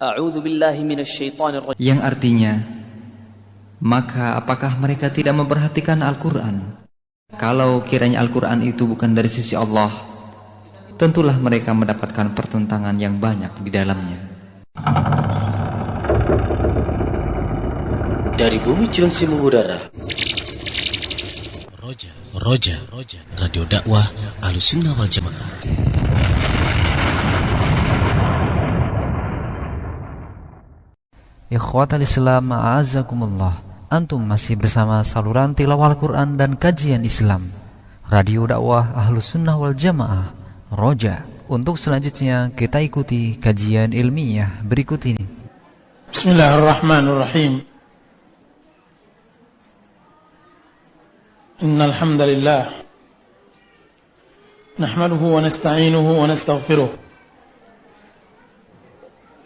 A'udzu billahi minasyaitonir rajim. Yang artinya, maka apakah mereka tidak memperhatikan Al-Quran? Kalau kiranya Al-Quran itu bukan dari sisi Allah, tentulah mereka mendapatkan pertentangan yang banyak di dalamnya. Dari bumi Cilengsi mengudara, Roja, Radio Dakwah Ahlussunnah wal Jamaah. Ikhwatal Islam, a'azakumullah. Antum masih bersama saluran tilawah Al-Quran dan kajian Islam Radio Dakwah Ahlussunnah wal Jamaah, Roja. Untuk selanjutnya kita ikuti kajian ilmiah berikut ini. Bismillahirrahmanirrahim. Innal hamdalillah nahmaduhu wa nasta'inuhu wa nastaghfiruh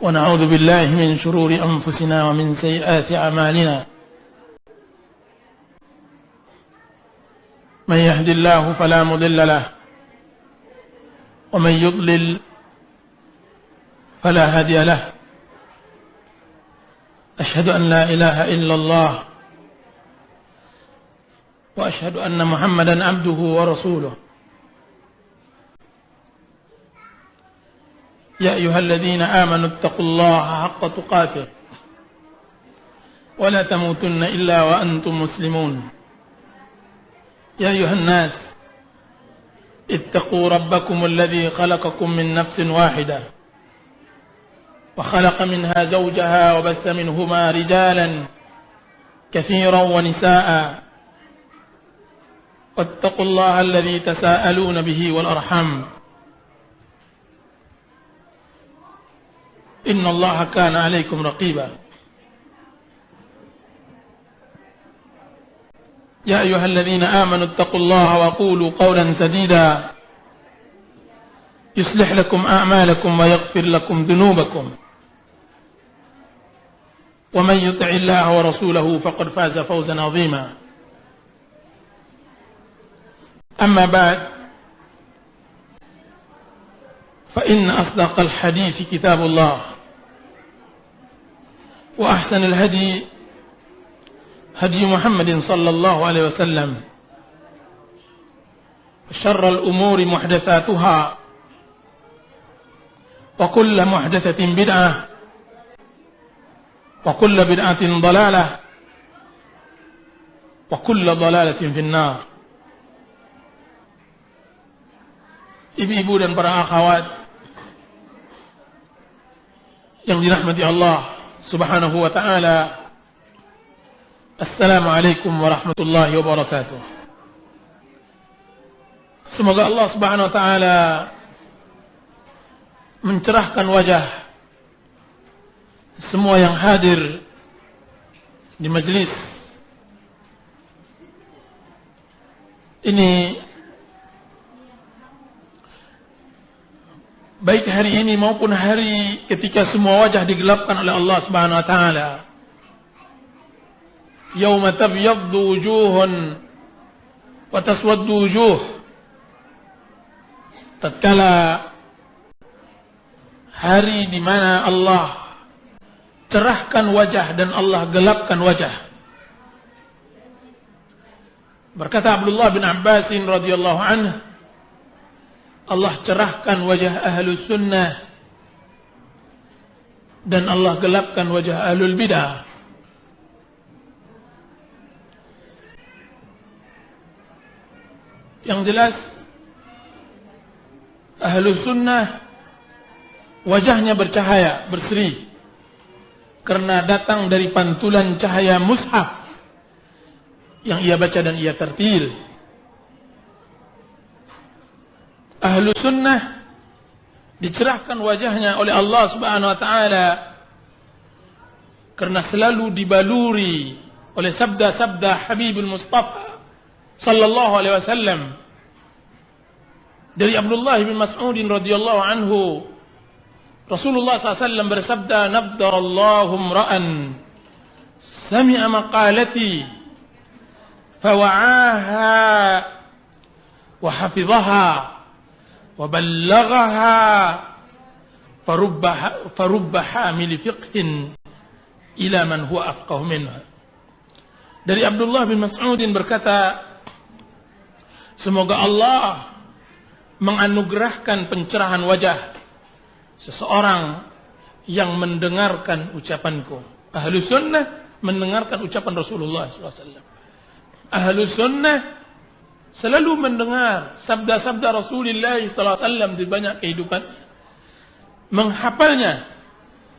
wa na'udzu billahi min shururi anfusina wa min sayyiati a'malina. Man yahdihillahu fala mudilla lahu wa man yudlil fala hadiya lahu. Ashhadu an la ilaha illallah wa ashhadu anna Muhammadan abduhu wa rasuluh. Ya ayyuhalladzina amanu ittaqullaha haqqa tuqatih wa la tamutunna illa wa antum muslimun. Ya ayyuhan nas ittaqu rabbakum alladhi khalaqakum min nafsin wahidah wa khalaqa minha zawjaha wa batha minhuma rijalan kathiran wa nisaa'a. واتقوا الله الذي تساءلون به والأرحام إن الله كان عليكم رقيبا. يا أيها الذين آمنوا اتقوا الله وقولوا قولا سديدا يصلح لكم أعمالكم ويغفر لكم ذنوبكم ومن يطع الله ورسوله فقد فاز فوزا عظيما. أما بعد فإن أصدق الحديث كتاب الله وأحسن الهدي هدي محمد صلى الله عليه وسلم وشر الأمور محدثاتها وكل محدثة بدعة وكل بدعة ضلالة وكل ضلالة في النار. Ibu-ibu dan para akhwat yang dirahmati Allah Subhanahu wa ta'ala, Assalamualaikum warahmatullahi wabarakatuh. Semoga Allah Subhanahu wa ta'ala mencerahkan wajah semua yang hadir di majelis ini, baik hari ini maupun hari ketika semua wajah digelapkan oleh Allah Subhanahu wa taala. Yauma tabyaddu wujuhun wa taswaddu wujuh. Tatkala hari di mana Allah cerahkan wajah dan Allah gelapkan wajah. Berkata Abdullah bin Abbas radhiyallahu anhu, Allah cerahkan wajah ahlus sunnah dan Allah gelapkan wajah ahlul bidah. Yang jelas ahlus sunnah wajahnya bercahaya, berseri, karena datang dari pantulan cahaya mushaf yang ia baca dan ia tertil. Ahlu sunnah dicerahkan wajahnya oleh Allah Subhanahu wa ta'ala karena selalu dibaluri oleh sabda-sabda Habibul Mustafa sallallahu alaihi wasallam. Dari Abdullah bin Mas'ud radhiyallahu anhu, Rasulullah SAW bersabda, "Nabdarallahu imra'an sami'a maqalati fawa'aha wa hafidhaha وبلغها farubba hamili fiqhin ila man huwa afqahu minha. Dari Abdullah bin Mas'udin berkata, semoga Allah menganugerahkan pencerahan wajah seseorang yang mendengarkan ucapanku. Ahlu sunnah mendengarkan ucapan Rasulullah SAW. Ahlu sunnah selalu mendengar sabda-sabda Rasulullah SAW di banyak kehidupan, menghafalnya,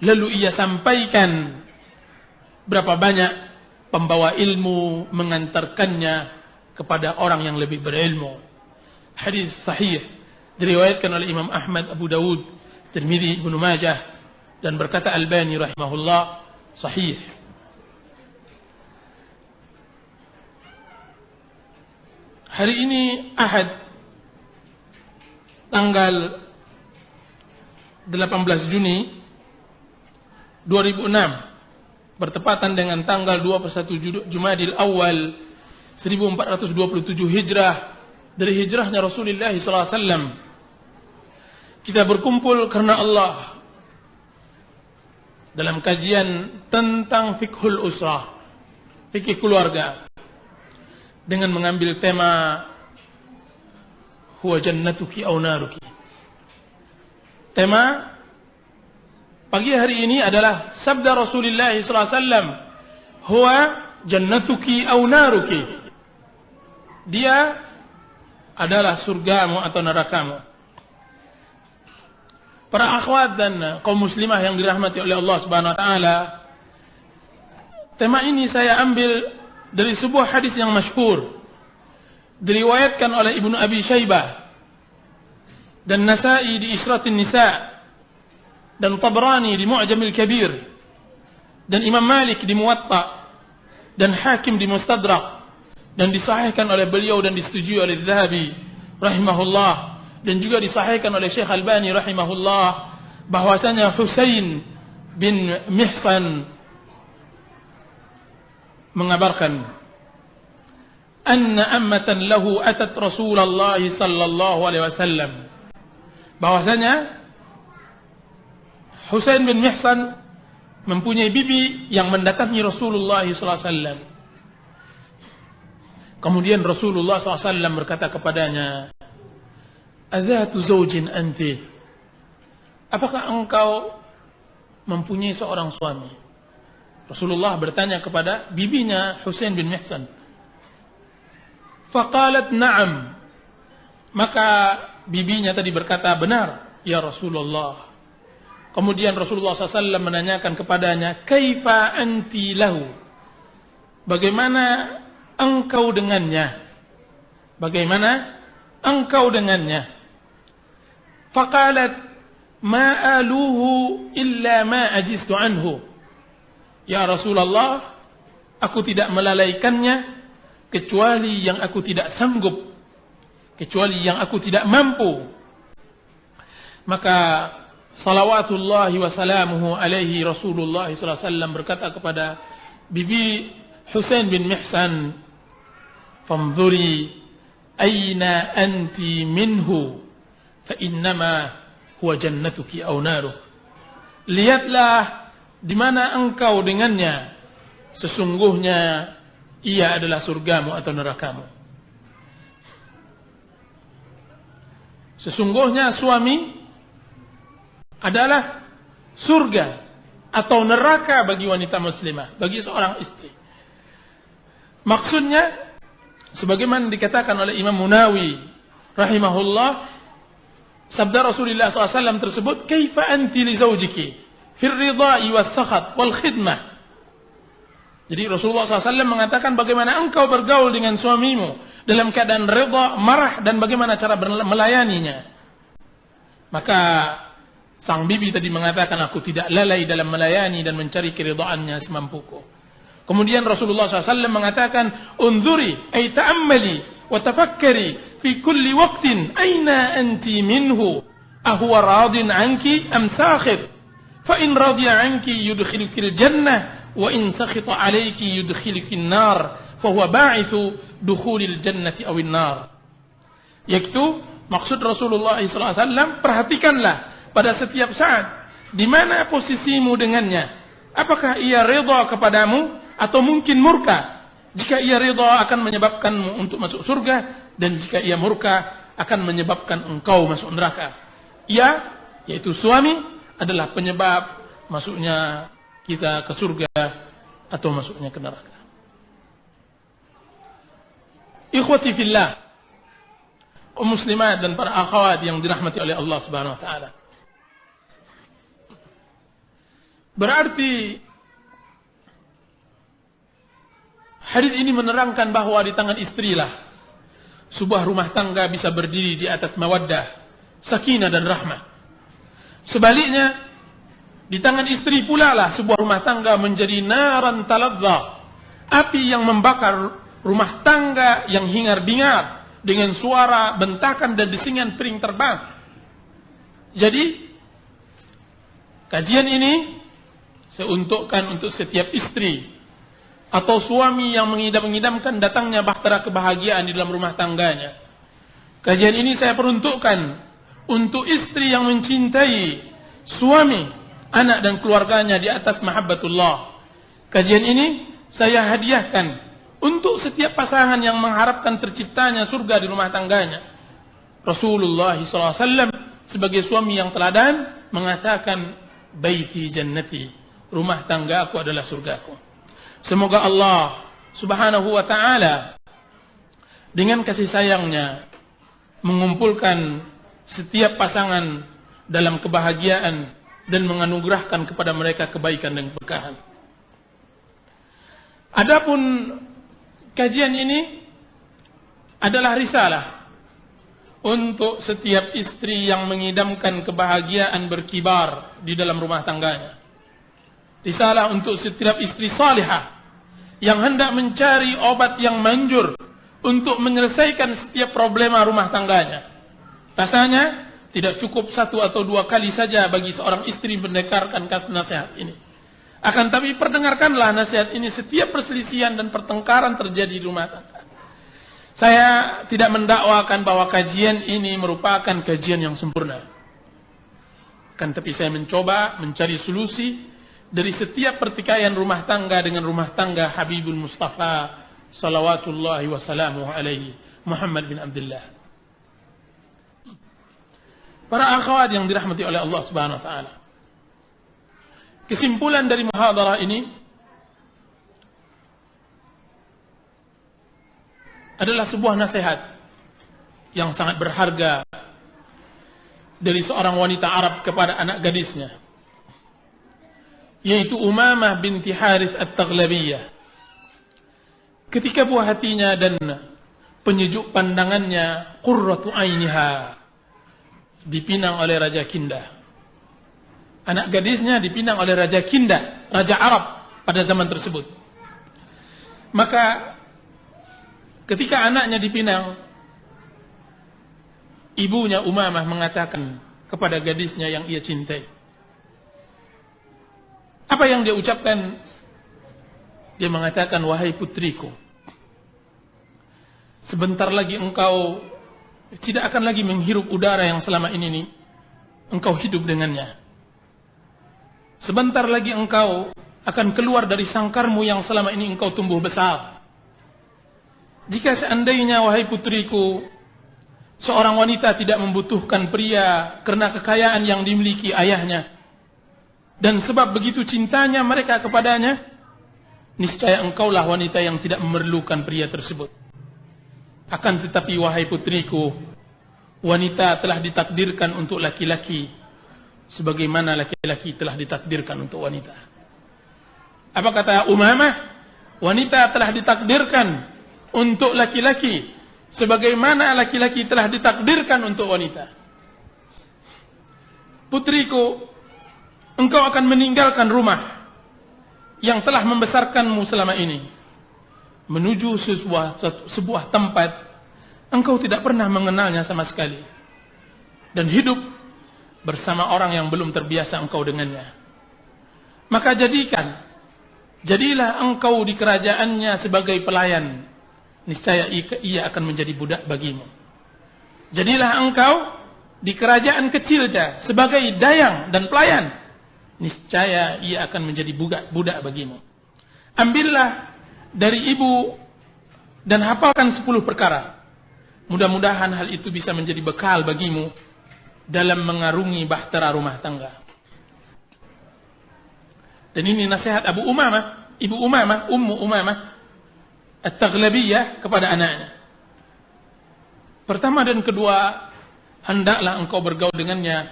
lalu ia sampaikan. Berapa banyak pembawa ilmu mengantarkannya kepada orang yang lebih berilmu. Hadis sahih diriwayatkan oleh Imam Ahmad, Abu Dawud, Tirmidzi, Ibnu Majah, dan berkata Albani rahimahullah sahih. Hari ini Ahad tanggal 18 Juni 2006 bertepatan dengan tanggal 21 Jumadil Awal 1427 Hijrah dari hijrahnya Rasulullah SAW. Kita berkumpul karena Allah dalam kajian tentang fiqhul usrah, fikih keluarga, dengan mengambil tema huwa jannatuki aw naruki. Tema pagi hari ini adalah sabda Rasulullah SAW, huwa jannatuki aw naruki. Dia adalah surgamu atau nerakamu. Para akhwat dan kaum muslimah yang dirahmati oleh Allah Subhanahu wa taala, tema ini saya ambil dari sebuah hadis yang masyhur, diriwayatkan oleh Ibnu Abi Syaibah dan Nasa'i di Isratin Nisa, dan Tabrani di Mu'jamil Kabir, dan Imam Malik di Muwatta, dan Hakim di Mustadrak, dan disahihkan oleh beliau dan disetujui oleh Dzahabi rahimahullah, dan juga disahihkan oleh Syekh Albani rahimahullah, bahwasanya Husain bin Mihsan mengabarkan anna ammatan lahu atat Rasulullah sallallahu alaihi wasallam, bahwasanya Husain bin Mihsan mempunyai bibi yang mendatangi Rasulullah SAW. Kemudian Rasulullah SAW berkata kepadanya, "Adzatu zawjin anti?" Apakah engkau mempunyai seorang suami? Rasulullah bertanya kepada bibinya Husain bin Mihsan. Faqalat na'am. Maka bibinya tadi berkata, benar ya Rasulullah. Kemudian Rasulullah SAW menanyakan kepadanya, kaifa anti lahu? Bagaimana engkau dengannya? Bagaimana engkau dengannya? Faqalat ma aluhu illa ma ajiztu anhu. Ya Rasulullah, aku tidak melalaikannya kecuali yang aku tidak sanggup, kecuali yang aku tidak mampu. Maka salawatullahi wa salamuhu alaihi Rasulullah SAW berkata kepada bibi Husain bin Mihsan, "Fanzuri aina anti minhu fa innama huwa jannatuki aw naruk." Lihatlah di mana engkau dengannya, sesungguhnya ia adalah surgamu atau nerakamu. Sesungguhnya suami adalah surga atau neraka bagi wanita muslimah, bagi seorang istri. Maksudnya sebagaimana dikatakan oleh Imam Munawi rahimahullah, sabda Rasulullah SAW tersebut, kaifa anti li zawjiki fir ridai was sakhat wal khidmah. Jadi Rasulullah SAW mengatakan bagaimana engkau bergaul dengan suamimu dalam keadaan rida, marah, dan bagaimana cara melayaninya. Maka sang bibi tadi mengatakan, aku tidak lalai dalam melayani dan mencari keridaannya semampuku. Kemudian Rasulullah SAW mengatakan, unzuri ay ta'ammali wa tafakkari fi kulli waqtin aina anti minhu ahuwa radin anki am sakhit fa in radiya anki yudkhilukil jannah wa in sakhita alayki yudkhilukin nar fa huwa ba'ithu dukhulil jannati awin nar. Yaitu maksud Rasulullah SAW, perhatikanlah pada setiap saat Di mana posisimu dengannya? Apakah ia ridha kepadamu atau mungkin murka? Jika ia ridha akan menyebabkanmu untuk masuk surga, dan jika ia murka akan menyebabkan engkau masuk neraka. Ia, yaitu suami, adalah penyebab masuknya kita ke surga atau masuknya ke neraka. Ikhwati fillah, kaum muslimat dan para akhwat yang dirahmati oleh Allah Subhanahu wa taala. Berarti hadis ini menerangkan bahwa di tangan istrilah sebuah rumah tangga bisa berdiri di atas mawaddah, sakinah dan rahmah. Sebaliknya, di tangan istri pula lah sebuah rumah tangga menjadi naran taladza, api yang membakar rumah tangga yang hingar-bingar dengan suara bentakan dan desingan piring terbang. Jadi, kajian ini saya untukkan untuk setiap istri atau suami yang mengidam-idamkan datangnya bahtera kebahagiaan di dalam rumah tangganya. Kajian ini saya peruntukkan untuk istri yang mencintai suami, anak dan keluarganya di atas mahabbatullah. Kajian ini saya hadiahkan untuk setiap pasangan yang mengharapkan terciptanya surga di rumah tangganya. Rasulullah SAW sebagai suami yang teladan mengatakan, baiti jannati, rumah tangga aku adalah surgaku. Semoga Allah Subhanahu wa ta'ala dengan kasih sayangnya mengumpulkan setiap pasangan dalam kebahagiaan dan menganugerahkan kepada mereka kebaikan dan keberkahan. Adapun kajian ini adalah risalah untuk setiap istri yang mengidamkan kebahagiaan berkibar di dalam rumah tangganya. Risalah untuk setiap istri salihah yang hendak mencari obat yang manjur untuk menyelesaikan setiap problema rumah tangganya. Rasanya tidak cukup 1 atau 2 kali saja bagi seorang istri mendengarkan kata nasihat ini. Akan tapi perdengarkanlah nasihat ini setiap perselisihan dan pertengkaran terjadi di rumah tangga. Saya tidak mendakwakan bahwa kajian ini merupakan kajian yang sempurna. Akan tapi saya mencoba mencari solusi dari setiap pertikaian rumah tangga dengan rumah tangga Habibul Mustafa salawatullahi wassalamuhu alaihi, Muhammad bin Abdullah. Para akhwat yang dirahmati oleh Allah Subhanahu wa taala, kesimpulan dari muhadarah ini adalah sebuah nasihat yang sangat berharga dari seorang wanita Arab kepada anak gadisnya, yaitu Umamah binti Harith At-Taghlabiyah. Ketika buah hatinya dan penyejuk pandangannya, qurratu ainiha, dipinang oleh Raja Kindah. Anak gadisnya dipinang oleh Raja Kindah, Raja Arab pada zaman tersebut. Maka ketika anaknya dipinang, ibunya Umamah mengatakan kepada gadisnya yang ia cintai. Apa yang dia ucapkan? Dia mengatakan, wahai putriku, sebentar lagi engkau tidak akan lagi menghirup udara yang selama ini engkau hidup dengannya. Sebentar lagi engkau akan keluar dari sangkarmu yang selama ini engkau tumbuh besar. Jika seandainya, wahai putriku, seorang wanita tidak membutuhkan pria karena kekayaan yang dimiliki ayahnya, dan sebab begitu cintanya mereka kepadanya, niscaya engkaulah wanita yang tidak memerlukan pria tersebut. Akan tetapi, wahai putriku, wanita telah ditakdirkan untuk laki-laki sebagaimana laki-laki telah ditakdirkan untuk wanita. Apa kata Umamah? Wanita telah ditakdirkan untuk laki-laki sebagaimana laki-laki telah ditakdirkan untuk wanita. Putriku, engkau akan meninggalkan rumah yang telah membesarkanmu selama ini, menuju sebuah tempat engkau tidak pernah mengenalnya sama sekali, dan hidup bersama orang yang belum terbiasa engkau dengannya. Maka jadilah engkau di kerajaannya sebagai pelayan, niscaya ia akan menjadi budak bagimu. Jadilah engkau di kerajaan kecilnya sebagai dayang dan pelayan, niscaya ia akan menjadi budak bagimu. Ambillah dari ibu dan hafalkan 10 perkara. Mudah-mudahan hal itu bisa menjadi bekal bagimu dalam mengarungi bahtera rumah tangga. Dan ini nasihat Ummu Umamah At-Taghlabiyah kepada anaknya. Pertama dan kedua, hendaklah engkau bergaul dengannya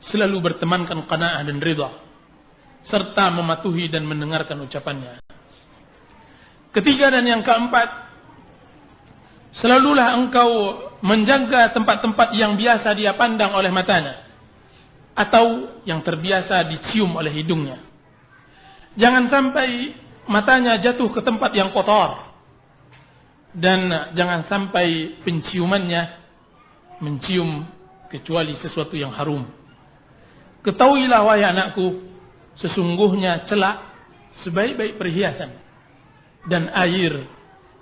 selalu bertemankan qanaah dan ridha, serta mematuhi dan mendengarkan ucapannya. Ketiga dan yang keempat, selalulah engkau menjaga tempat-tempat yang biasa dia pandang oleh matanya atau yang terbiasa dicium oleh hidungnya. Jangan sampai matanya jatuh ke tempat yang kotor, dan jangan sampai penciumannya mencium kecuali sesuatu yang harum. Ketahuilah wahai anakku, sesungguhnya celak sebaik-baik perhiasan dan air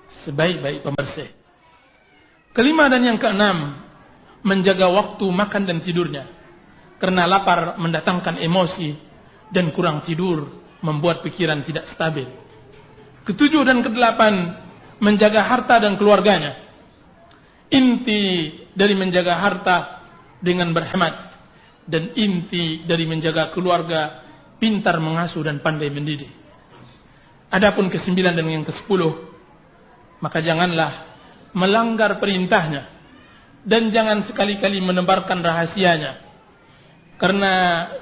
sebaik-baik pembersih. Kelima dan yang keenam, menjaga waktu makan dan tidurnya, karena lapar mendatangkan emosi dan kurang tidur membuat pikiran tidak stabil. Ketujuh dan kedelapan, menjaga harta dan keluarganya. Inti dari menjaga harta dengan berhemat, dan inti dari menjaga keluarga pintar mengasuh dan pandai mendidik. Adapun kesembilan dan yang kesepuluh, maka janganlah melanggar perintahnya dan jangan sekali-kali menebarkan rahasianya, karena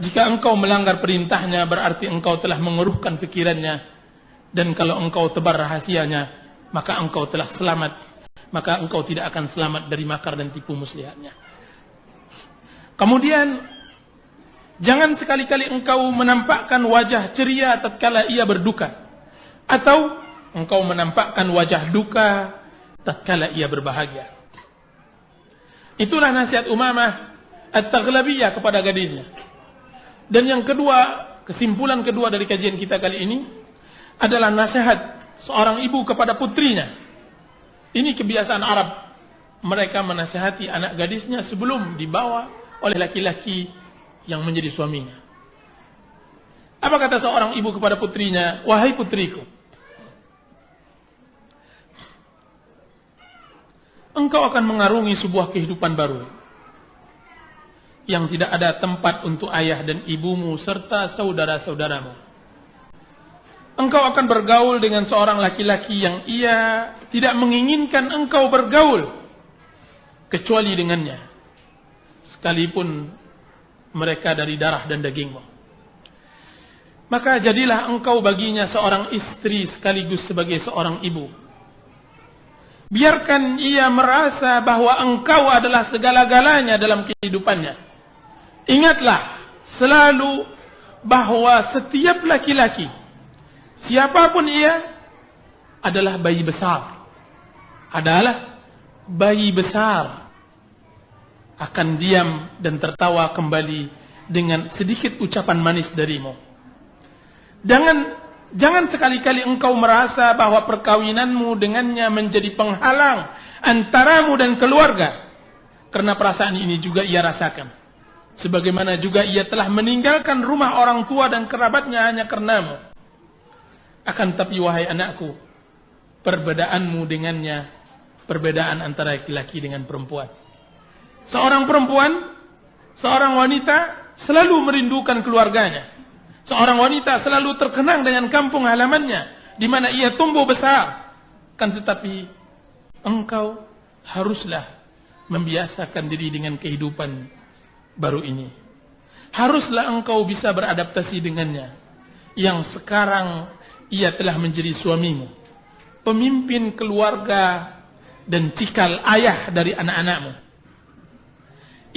jika engkau melanggar perintahnya berarti engkau telah mengeruhkan pikirannya, dan kalau engkau tebar rahasianya maka engkau telah selamat, maka engkau tidak akan selamat dari makar dan tipu muslihatnya. Kemudian jangan sekali-kali engkau menampakkan wajah ceria tatkala ia berduka, atau engkau menampakkan wajah duka tatkala ia berbahagia. Itulah nasihat Umamah At-Taghlabiyah kepada gadisnya. Dan yang kedua, kesimpulan kedua dari kajian kita kali ini adalah nasihat seorang ibu kepada putrinya. Ini kebiasaan Arab. Mereka menasihati anak gadisnya sebelum dibawa oleh laki-laki yang menjadi suaminya. Apa kata seorang ibu kepada putrinya? Wahai putriku, engkau akan mengarungi sebuah kehidupan baru yang tidak ada tempat untuk ayah dan ibumu serta saudara-saudaramu. Engkau akan bergaul dengan seorang laki-laki yang ia tidak menginginkan engkau bergaul kecuali dengannya, sekalipun mereka dari darah dan dagingmu. Maka jadilah engkau baginya seorang istri sekaligus sebagai seorang ibu. Biarkan ia merasa bahwa engkau adalah segala-galanya dalam kehidupannya. Ingatlah selalu bahwa setiap laki-laki, siapapun ia, adalah bayi besar. Akan diam dan tertawa kembali dengan sedikit ucapan manis darimu. Jangan sekali-kali engkau merasa bahwa perkawinanmu dengannya menjadi penghalang antaramu dan keluarga, karena perasaan ini juga ia rasakan. Sebagaimana juga ia telah meninggalkan rumah orang tua dan kerabatnya hanya karenamu. Akan tapi wahai anakku, perbedaanmu dengannya perbedaan antara laki-laki dengan perempuan. Seorang perempuan, seorang wanita selalu merindukan keluarganya. Seorang wanita selalu terkenang dengan kampung halamannya di mana ia tumbuh besar. Kan tetapi engkau haruslah membiasakan diri dengan kehidupan baru ini. Haruslah engkau bisa beradaptasi dengannya, yang sekarang ia telah menjadi suamimu, pemimpin keluarga dan cikal ayah dari anak-anakmu.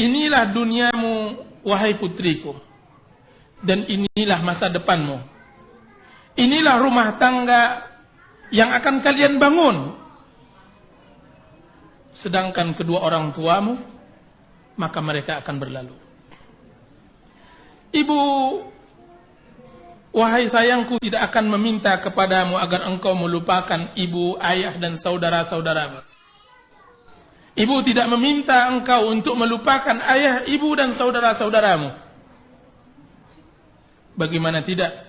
Inilah duniamu wahai putriku, dan inilah masa depanmu. Inilah rumah tangga yang akan kalian bangun. Sedangkan kedua orang tuamu, maka mereka akan berlalu. Ibu, wahai sayangku, tidak akan meminta kepadamu agar engkau melupakan ibu, ayah, dan saudara-saudaramu. Ibu tidak meminta engkau untuk melupakan ayah, ibu, dan saudara-saudaramu. Bagaimana tidak?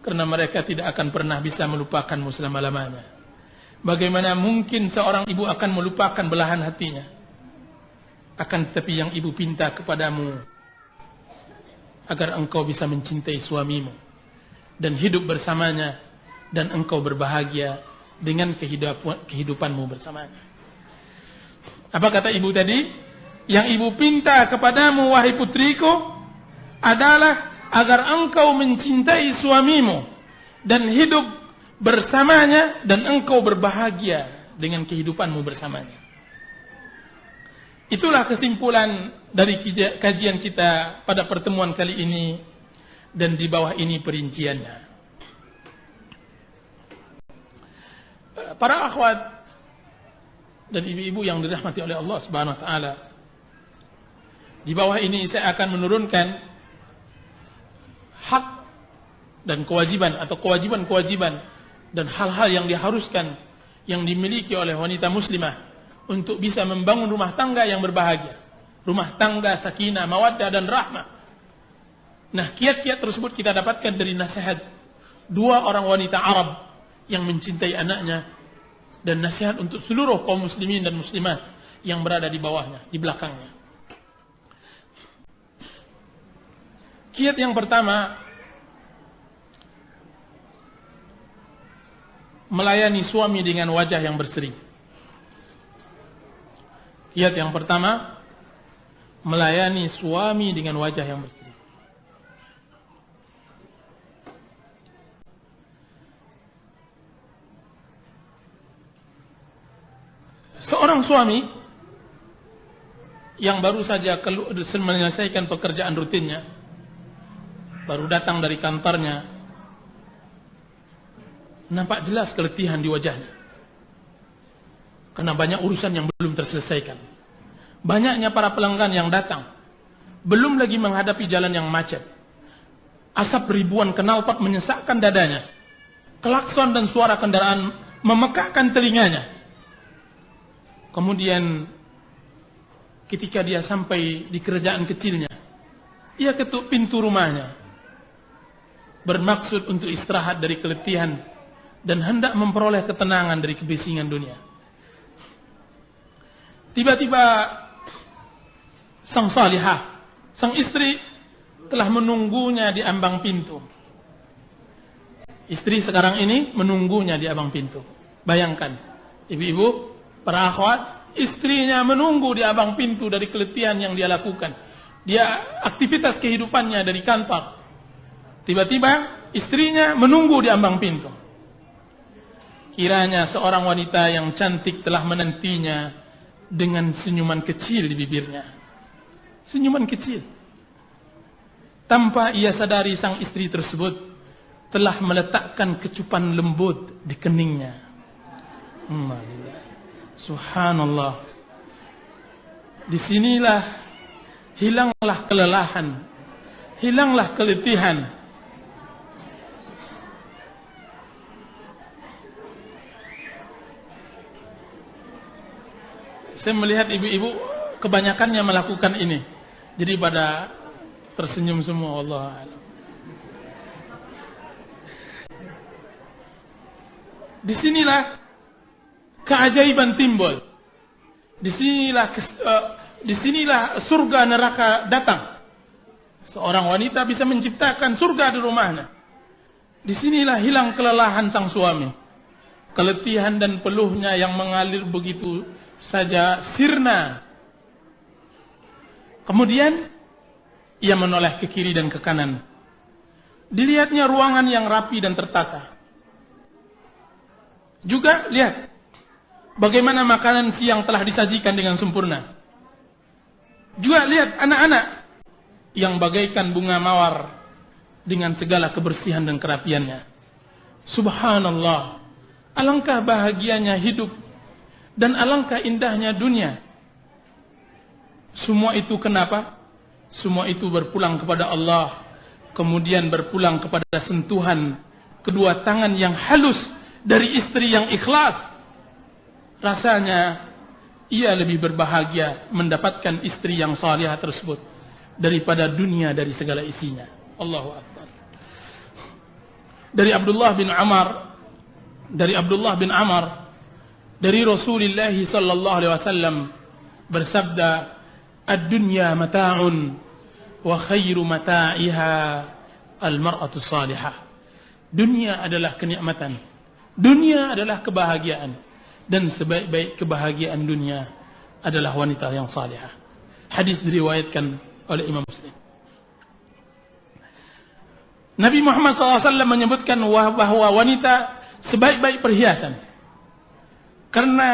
Karena mereka tidak akan pernah bisa melupakanmu selama-lamanya. Bagaimana mungkin seorang ibu akan melupakan belahan hatinya? Akan tetapi yang ibu pinta kepadamu, agar engkau bisa mencintai suamimu dan hidup bersamanya, dan engkau berbahagia dengan kehidupanmu bersamanya. Apa kata ibu tadi? Yang ibu pinta kepadamu, wahai putriku, adalah agar engkau mencintai suamimu dan hidup bersamanya, dan engkau berbahagia dengan kehidupanmu bersamanya. Itulah kesimpulan dari kajian kita pada pertemuan kali ini, dan di bawah ini perinciannya. Para akhwat dan ibu-ibu yang dirahmati oleh Allah Subhanahu wa taala, di bawah ini saya akan menurunkan hak dan kewajiban, atau kewajiban-kewajiban dan hal-hal yang diharuskan, yang dimiliki oleh wanita muslimah untuk bisa membangun rumah tangga yang berbahagia, rumah tangga sakinah, mawaddah dan rahmah. Nah, kiat-kiat tersebut kita dapatkan dari nasihat dua orang wanita Arab yang mencintai anaknya, dan nasihat untuk seluruh kaum muslimin dan muslimat yang berada di bawahnya, di belakangnya. Kiat yang pertama, melayani suami dengan wajah yang berseri. Kiat yang pertama, melayani suami dengan wajah yang berseri. Seorang suami yang baru saja menyelesaikan pekerjaan rutinnya, baru datang dari kantornya, nampak jelas keletihan di wajahnya. Karena banyak urusan yang belum terselesaikan. Banyaknya para pelanggan yang datang. Belum lagi menghadapi jalan yang macet. Asap ribuan knalpot menyesakkan dadanya. Klakson dan suara kendaraan memekakkan telinganya. Kemudian ketika dia sampai di kerajaan kecilnya, ia ketuk pintu rumahnya, bermaksud untuk istirahat dari keletihan dan hendak memperoleh ketenangan dari kebisingan dunia. Tiba-tiba sang salihah, sang istri telah menunggunya di ambang pintu. Istri sekarang ini menunggunya di ambang pintu. Bayangkan, ibu-ibu, para akhwat, istrinya menunggu di ambang pintu dari keletihan yang dia lakukan. Dia aktivitas kehidupannya dari kantor. Tiba-tiba istrinya menunggu di ambang pintu. Kiranya seorang wanita yang cantik telah menantinya dengan senyuman kecil di bibirnya. Senyuman kecil. Tanpa ia sadari, sang istri tersebut telah meletakkan kecupan lembut di keningnya. Subhanallah. Disinilah hilanglah kelelahan, hilanglah keletihan. Saya melihat ibu-ibu kebanyakannya melakukan ini. Jadi pada tersenyum semua, Allah a'lam. Disinilah keajaiban timbul. Disinilah surga neraka datang. Seorang wanita bisa menciptakan surga di rumahnya. Disinilah hilang kelelahan sang suami. Keletihan dan peluhnya yang mengalir begitu saja sirna. Kemudian ia menoleh ke kiri dan ke kanan. Dilihatnya ruangan yang rapi dan tertata. Juga lihat bagaimana makanan siang telah disajikan dengan sempurna. Juga lihat anak-anak yang bagaikan bunga mawar dengan segala kebersihan dan kerapiannya. Subhanallah, alangkah bahagianya hidup dan alangkah indahnya dunia. Semua itu kenapa? Semua itu berpulang kepada Allah, kemudian berpulang kepada sentuhan kedua tangan yang halus dari istri yang ikhlas. Rasanya ia lebih berbahagia mendapatkan istri yang salihah tersebut daripada dunia dari segala isinya. Allahu Akbar. dari Abdullah bin Amr dari Rasulullah sallallahu alaihi wasallam bersabda, "Ad-dunya mata'un wa khairu mata'iha al-mar'atu salihah." Dunia adalah kenikmatan. Dunia adalah kebahagiaan, dan sebaik-baik kebahagiaan dunia adalah wanita yang salihah. Hadis diriwayatkan oleh Imam Muslim. Nabi Muhammad SAW menyebutkan bahwa wanita sebaik-baik perhiasan karena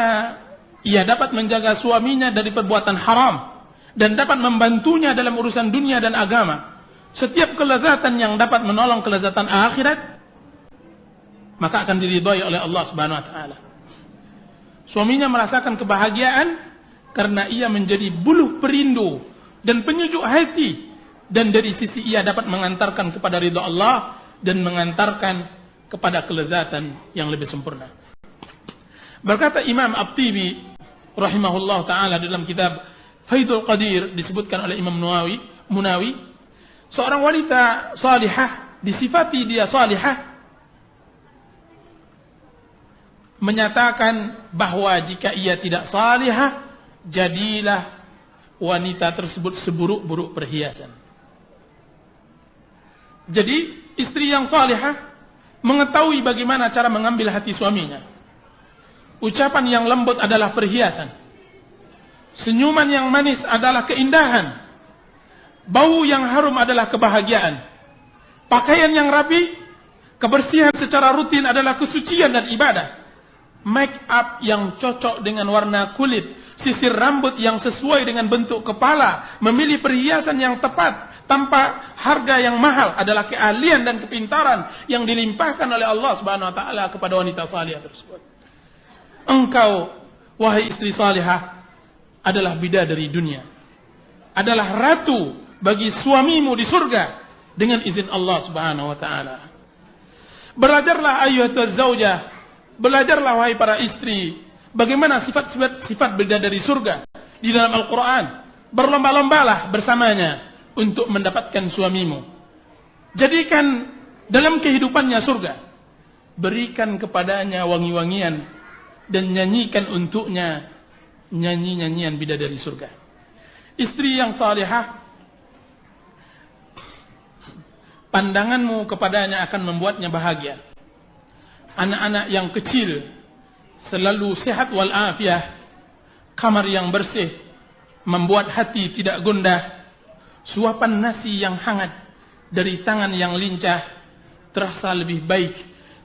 ia dapat menjaga suaminya dari perbuatan haram dan dapat membantunya dalam urusan dunia dan agama. Setiap kelezatan yang dapat menolong kelezatan akhirat, maka akan diridhai oleh Allah Subhanahu wa taala. Suaminya merasakan kebahagiaan karena ia menjadi buluh perindu dan penyejuk hati, dan dari sisi ia dapat mengantarkan kepada ridha Allah dan mengantarkan kepada kelezatan yang lebih sempurna. Berkata Imam At-Tibi rahimahullah taala dalam kitab Faidul Qadir, disebutkan oleh Imam Munawi, seorang wanita salihah disifati dia salihah menyatakan bahwa jika ia tidak salihah, jadilah wanita tersebut seburuk-buruk perhiasan. Jadi istri yang salihah mengetahui bagaimana cara mengambil hati suaminya. Ucapan yang lembut adalah perhiasan. Senyuman yang manis adalah keindahan. Bau yang harum adalah kebahagiaan. Pakaian yang rapi, kebersihan secara rutin adalah kesucian dan ibadah. Make up yang cocok dengan warna kulit, sisir rambut yang sesuai dengan bentuk kepala, memilih perhiasan yang tepat tanpa harga yang mahal adalah keahlian dan kepintaran yang dilimpahkan oleh Allah Subhanahu wa taala kepada wanita salihah tersebut. Engkau, wahai istri salihah, adalah bidadari dunia, adalah ratu bagi suamimu di surga dengan izin Allah Subhanahu wa taala. Belajarlah ayyuhatuz zaujah, belajarlah wahai para istri, bagaimana sifat bidadari surga di dalam Al-Quran. Berlomba-lombalah bersamanya untuk mendapatkan suamimu. Jadikan dalam kehidupannya surga. Berikan kepadanya wangi-wangian dan nyanyikan untuknya nyanyi-nyanyian bidadari surga. Istri yang salihah, pandanganmu kepadanya akan membuatnya bahagia. Anak-anak yang kecil selalu sehat walafiat, kamar yang bersih membuat hati tidak gundah, suapan nasi yang hangat dari tangan yang lincah terasa lebih baik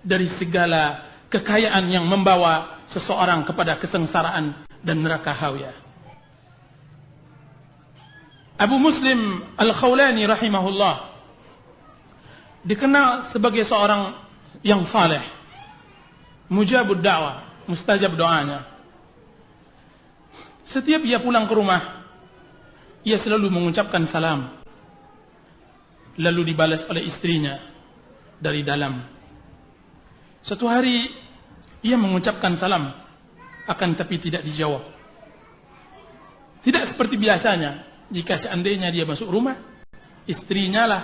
dari segala kekayaan yang membawa seseorang kepada kesengsaraan dan neraka hawiyah. Abu Muslim Al-Khawlani rahimahullah dikenal sebagai seorang yang saleh, mujabud da'wah, mustajab doanya. Setiap ia pulang ke rumah, ia selalu mengucapkan salam, lalu dibalas oleh istrinya dari dalam. Suatu hari ia mengucapkan salam, akan tapi tidak dijawab. Tidak seperti biasanya, jika seandainya dia masuk rumah, istrinya lah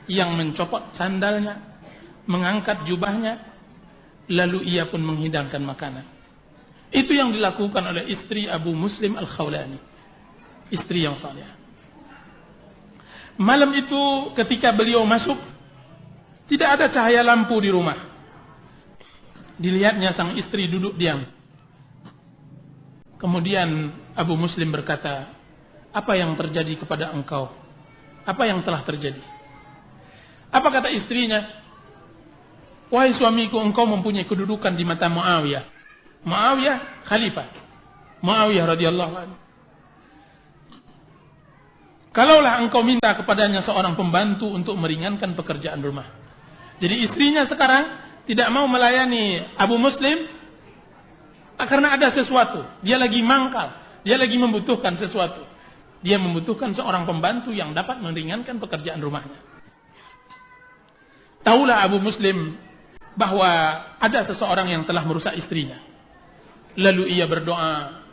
yang mencopot sandalnya, mengangkat jubahnya, lalu ia pun menghidangkan makanan. Itu yang dilakukan oleh istri Abu Muslim Al-Khawlani, istri yang saleh. Malam itu ketika beliau masuk, tidak ada cahaya lampu di rumah. Dilihatnya sang istri duduk diam. Kemudian Abu Muslim berkata, "Apa yang terjadi kepada engkau? Apa yang telah terjadi?" Apa kata istrinya? "Wahai suamiku, engkau mempunyai kedudukan di mata Muawiyah." Muawiyah khalifah, Muawiyah radhiyallahu anhu. "Kalaulah engkau minta kepadanya seorang pembantu untuk meringankan pekerjaan rumah." Jadi istrinya sekarang tidak mau melayani Abu Muslim karena ada sesuatu. Dia lagi mangkal, dia lagi membutuhkan sesuatu. Dia membutuhkan seorang pembantu yang dapat meringankan pekerjaan rumahnya. Tahulah Abu Muslim bahwa ada seseorang yang telah merusak istrinya. Lalu ia berdoa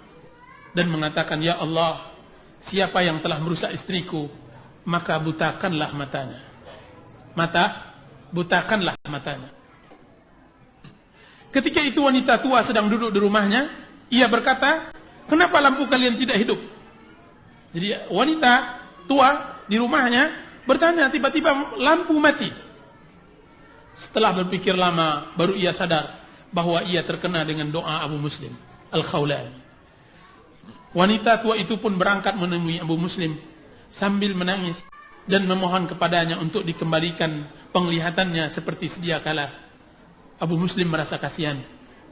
dan mengatakan, "Ya Allah, siapa yang telah merusak istriku, maka butakanlah matanya." Mata butakanlah matanya. Ketika itu wanita tua sedang duduk di rumahnya, ia berkata, kenapa lampu kalian tidak hidup? Jadi wanita tua di rumahnya bertanya, tiba-tiba lampu mati. Setelah berpikir lama, baru ia sadar bahwa ia terkena dengan doa Abu Muslim Al-Khawlani. Wanita tua itu pun berangkat menemui Abu Muslim sambil menangis dan memohon kepadanya untuk dikembalikan penglihatannya seperti sedia kala. Abu Muslim merasa kasihan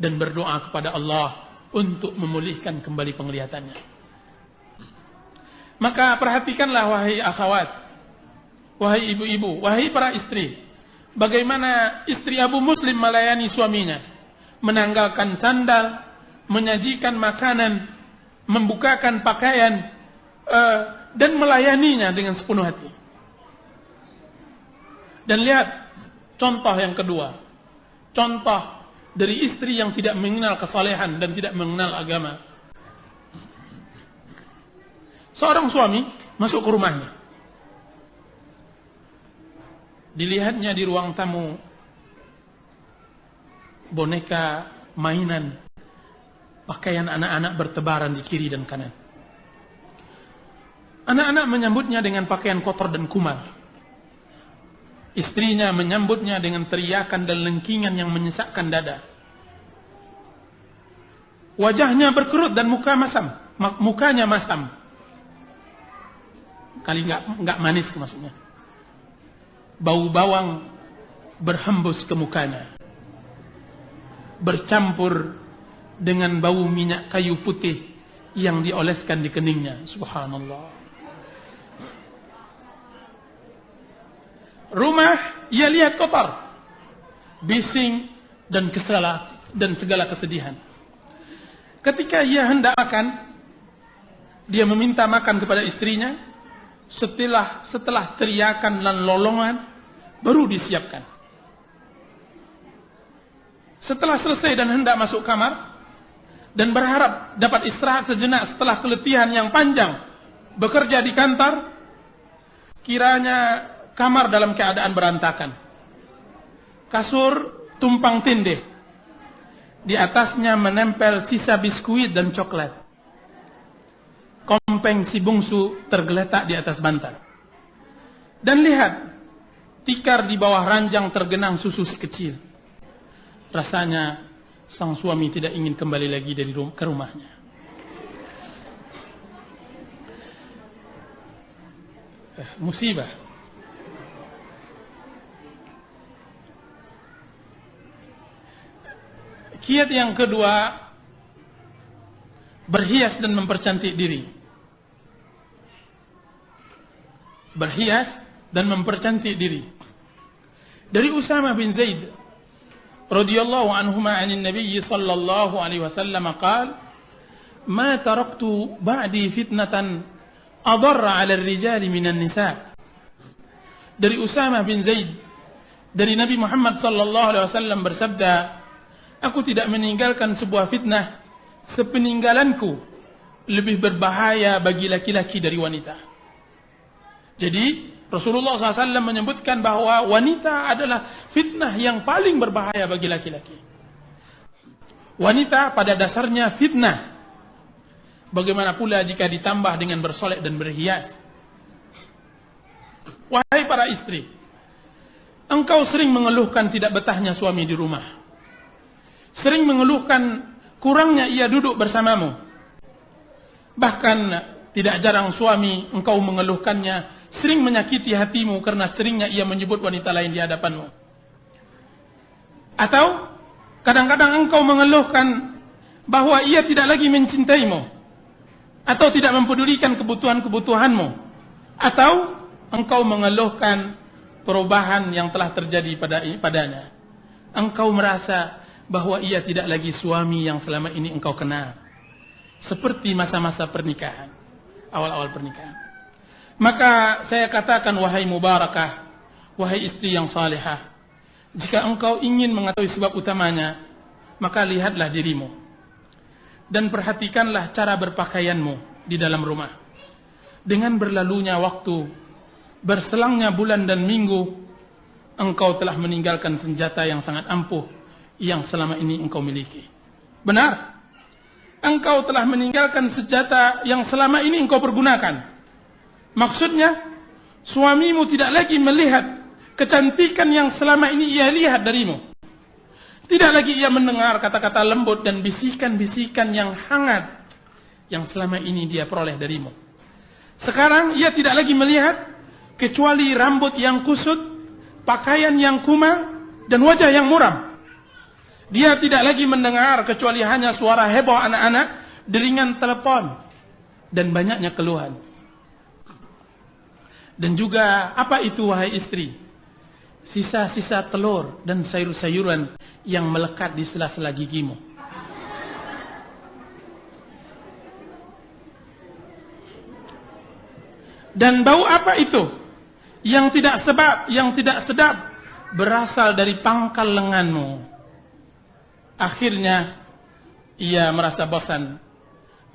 dan berdoa kepada Allah untuk memulihkan kembali penglihatannya. Maka perhatikanlah wahai akhwat, wahai ibu-ibu, wahai para istri, bagaimana istri Abu Muslim melayani suaminya, menanggalkan sandal, menyajikan makanan, membukakan pakaian, dan melayaninya dengan sepenuh hati. Dan lihat contoh yang kedua, contoh dari istri yang tidak mengenal kesalehan dan tidak mengenal agama. Seorang suami masuk ke rumahnya, dilihatnya di ruang tamu boneka mainan, pakaian anak-anak bertebaran di kiri dan kanan. Anak-anak menyambutnya dengan pakaian kotor dan kumal. Istrinya menyambutnya dengan teriakan dan lengkingan yang menyesakkan dada. Wajahnya berkerut dan mukanya masam. Kali enggak manis maksudnya. Bau bawang berhembus ke mukanya, bercampur dengan bau minyak kayu putih yang dioleskan di keningnya. Subhanallah. Rumah ia lihat kotor, bising dan segala kesedihan. Ketika ia hendak makan, dia meminta makan kepada istrinya. Setelah teriakan dan lolongan, baru disiapkan. Setelah selesai dan hendak masuk kamar dan berharap dapat istirahat sejenak setelah keletihan yang panjang bekerja di kantor, kiranya kamar dalam keadaan berantakan. Kasur tumpang tindih. Di atasnya menempel sisa biskuit dan coklat. Kompeng si bungsu tergeletak di atas bantal. Dan lihat, tikar di bawah ranjang tergenang susu si kecil. Rasanya sang suami tidak ingin kembali lagi ke rumahnya. Musibah. Kiat yang kedua, berhias dan mempercantik diri. Berhias dan mempercantik diri. Dari Usama bin Zaid radhiyallahu anhuma 'anil Nabi sallallahu alaihi wasallam qala, "Ma taraktu ba'di fitnatan adarra 'ala ar-rijali minan nisa." Dari Usama bin Zaid, dari Nabi Muhammad sallallahu alaihi wasallam bersabda, "Aku tidak meninggalkan sebuah fitnah sepeninggalanku lebih berbahaya bagi laki-laki dari wanita." Jadi Rasulullah SAW menyebutkan bahwa wanita adalah fitnah yang paling berbahaya bagi laki-laki. Wanita pada dasarnya fitnah. Bagaimana pula jika ditambah dengan bersolek dan berhias. Wahai para istri, engkau sering mengeluhkan tidak betahnya suami di rumah. Sering mengeluhkan kurangnya ia duduk bersamamu. Bahkan tidak jarang suami engkau mengeluhkannya sering menyakiti hatimu karena seringnya ia menyebut wanita lain di hadapanmu. Atau kadang-kadang engkau mengeluhkan bahwa ia tidak lagi mencintaimu, atau tidak mempedulikan kebutuhan-kebutuhanmu, atau engkau mengeluhkan perubahan yang telah terjadi padanya. Engkau merasa bahwa ia tidak lagi suami yang selama ini engkau kenal, seperti masa-masa pernikahan, awal-awal pernikahan. Maka saya katakan, wahai mubarakah, wahai istri yang salihah, jika engkau ingin mengetahui sebab utamanya, maka lihatlah dirimu dan perhatikanlah cara berpakaianmu di dalam rumah. Dengan berlalunya waktu, berselangnya bulan dan minggu, engkau telah meninggalkan senjata yang sangat ampuh yang selama ini engkau miliki. Benar, engkau telah meninggalkan senjata yang selama ini engkau pergunakan. Maksudnya, suamimu tidak lagi melihat kecantikan yang selama ini ia lihat darimu. Tidak lagi ia mendengar kata-kata lembut dan bisikan-bisikan yang hangat yang selama ini dia peroleh darimu. Sekarang ia tidak lagi melihat kecuali rambut yang kusut, pakaian yang kumang, dan wajah yang muram. Dia tidak lagi mendengar kecuali hanya suara heboh anak-anak, deringan telepon, dan banyaknya keluhan. Dan juga apa itu wahai istri? Sisa-sisa telur dan sayur-sayuran yang melekat di sela-sela gigimu. Dan bau apa itu? Yang tidak sedap berasal dari pangkal lenganmu. Akhirnya ia merasa bosan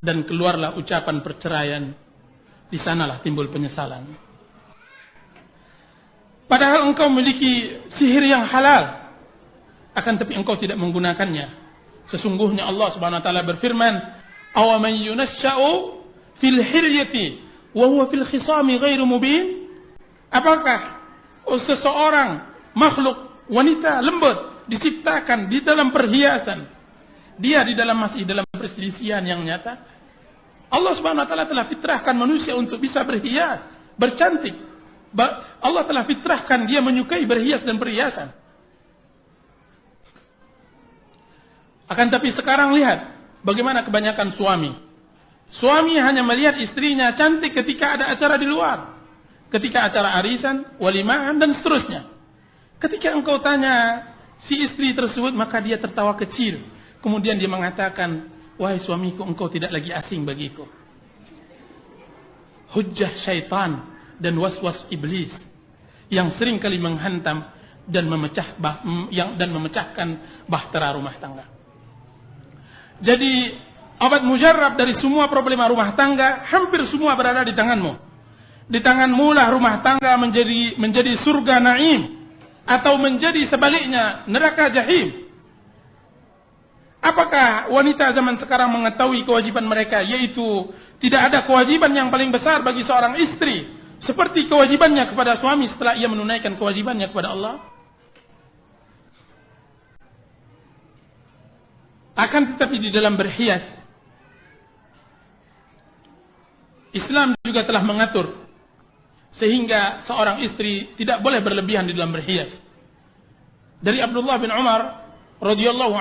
dan keluarlah ucapan perceraian. Di sanalah timbul penyesalan. Padahal engkau memiliki sihir yang halal, akan tapi engkau tidak menggunakannya. Sesungguhnya Allah Subhanahu wa taala berfirman, "Aw man yunasya'u fil hilyati wa huwa fil khisami ghairu mubin?" Apakah seseorang makhluk wanita lembut diciptakan di dalam perhiasan, dia masih dalam perselisihan yang nyata? Allah Subhanahu wa taala telah fitrahkan manusia untuk bisa berhias, bercantik. Allah telah fitrahkan dia menyukai berhias dan perhiasan. Akan tapi sekarang lihat bagaimana kebanyakan suami. Suami hanya melihat istrinya cantik ketika ada acara di luar, ketika acara arisan, walimahan, dan seterusnya. Ketika engkau tanya si istri tersebut, maka dia tertawa kecil. Kemudian dia mengatakan, "Wahai suamiku, engkau tidak lagi asing bagiku." Hujjah syaitan dan was-was iblis yang sering kali menghantam dan memecahkan bahtera rumah tangga. Jadi obat mujarab dari semua problema rumah tangga hampir semua berada di tanganmu. Di tanganmu lah rumah tangga menjadi surga naim atau menjadi sebaliknya neraka jahim. Apakah wanita zaman sekarang mengetahui kewajiban mereka, yaitu tidak ada kewajiban yang paling besar bagi seorang istri seperti kewajibannya kepada suami setelah ia menunaikan kewajibannya kepada Allah? Akan tetapi di dalam berhias, Islam juga telah mengatur sehingga seorang istri tidak boleh berlebihan di dalam berhias. Dari Abdullah bin Umar radhiyallahu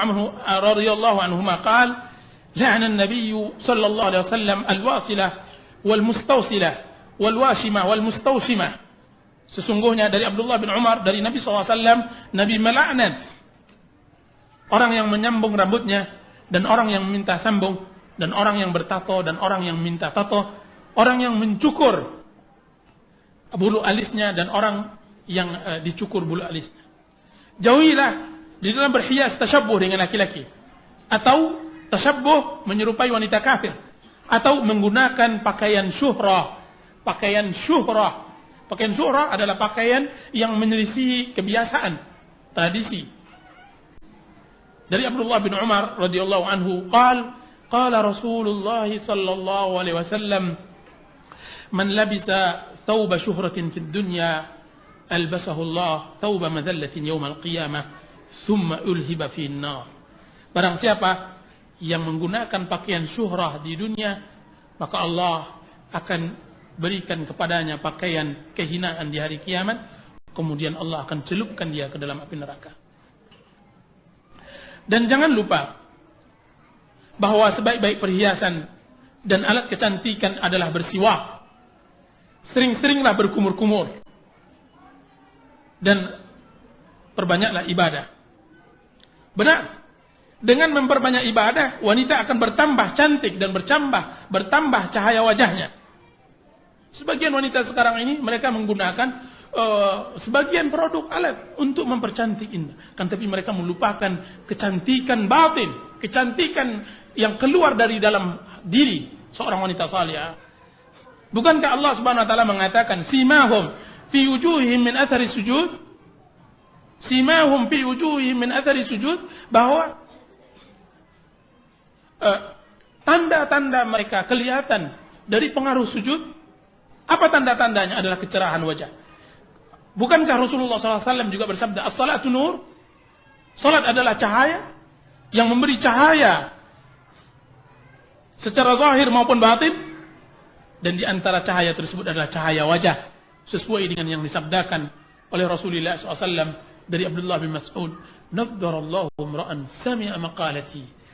anhu qala, la'ana an-nabiy sallallahu alaihi wasallam al-wasilah wal mustawsilah wal washimah wal mustawshimah. Sesungguhnya dari Abdullah bin Umar, dari Nabi SAW, Nabi melaknat orang yang menyambung rambutnya, dan orang yang minta sambung, dan orang yang bertato, dan orang yang minta tato, orang yang mencukur bulu alisnya, dan orang yang dicukur bulu alisnya. Jauhilah di dalam berhias tasyabbuh dengan laki-laki, atau tasyabbuh menyerupai wanita kafir, atau menggunakan pakaian syuhrah. Pakaian syuhrah adalah pakaian yang menyelisihi kebiasaan, tradisi. Dari Abdullah bin Umar radhiyallahu anhu qala Rasulullah sallallahu alaihi wasallam, man labisa thawba syuhratin fid dunya albasahu Allah thawba madhallatin yawmal qiyamah thumma ulhiba fi an-nar. Barang siapa yang menggunakan pakaian syuhrah di dunia, maka Allah akan berikan kepadanya pakaian kehinaan di hari kiamat, kemudian Allah akan celupkan dia ke dalam api neraka. Dan jangan lupa bahwa sebaik-baik perhiasan dan alat kecantikan adalah bersiwak. Sering-seringlah berkumur-kumur dan perbanyaklah ibadah. Benar, dengan memperbanyak ibadah, wanita akan bertambah cantik dan bertambah cahaya wajahnya. Sebagian wanita sekarang ini mereka menggunakan sebagian produk alat untuk mempercantik indah, kan tapi mereka melupakan kecantikan batin, kecantikan yang keluar dari dalam diri seorang wanita salihah. Bukankah Allah Subhanahu wa taala mengatakan, simahum fi wujuhihim min athari sujud? simahum fi wujuhihim min athari sujud, bahwa tanda-tanda mereka kelihatan dari pengaruh sujud. Apa tanda-tandanya? Adalah kecerahan wajah. Bukankah Rasulullah SAW juga bersabda, as-salatu nur, salat adalah cahaya, yang memberi cahaya secara zahir maupun batin, dan di antara cahaya tersebut adalah cahaya wajah, sesuai dengan yang disabdakan oleh Rasulullah SAW dari Abdullah bin Mas'ud, naddarallahu imra'an sami'a maqalati.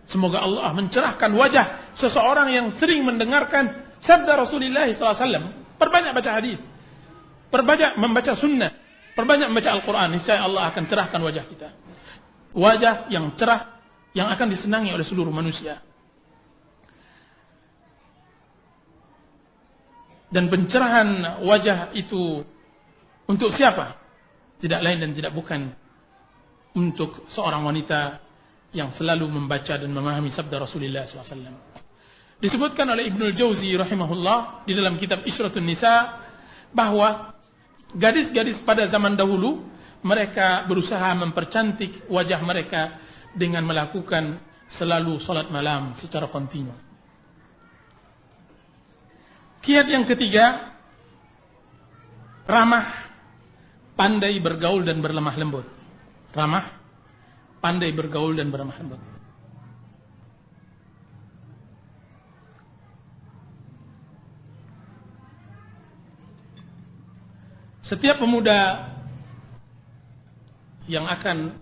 Semoga Allah mencerahkan wajah seseorang yang sering mendengarkan sabda Rasulullah SAW. Perbanyak baca hadis, perbanyak membaca sunnah, perbanyak membaca Al-Quran, niscaya Allah akan cerahkan wajah kita. Wajah yang cerah, yang akan disenangi oleh seluruh manusia. Dan pencerahan wajah itu untuk siapa? Tidak lain dan tidak bukan untuk seorang wanita yang selalu membaca dan memahami sabda Rasulullah SAW. Disebutkan oleh Ibnul Jauzi rahimahullah di dalam kitab Isyratun Nisa, bahwa gadis-gadis pada zaman dahulu mereka berusaha mempercantik wajah mereka dengan melakukan selalu salat malam secara kontinu. Kiat yang ketiga, ramah, pandai bergaul dan berlemah lembut. Ramah, pandai bergaul dan berlemah lembut. Setiap pemuda yang akan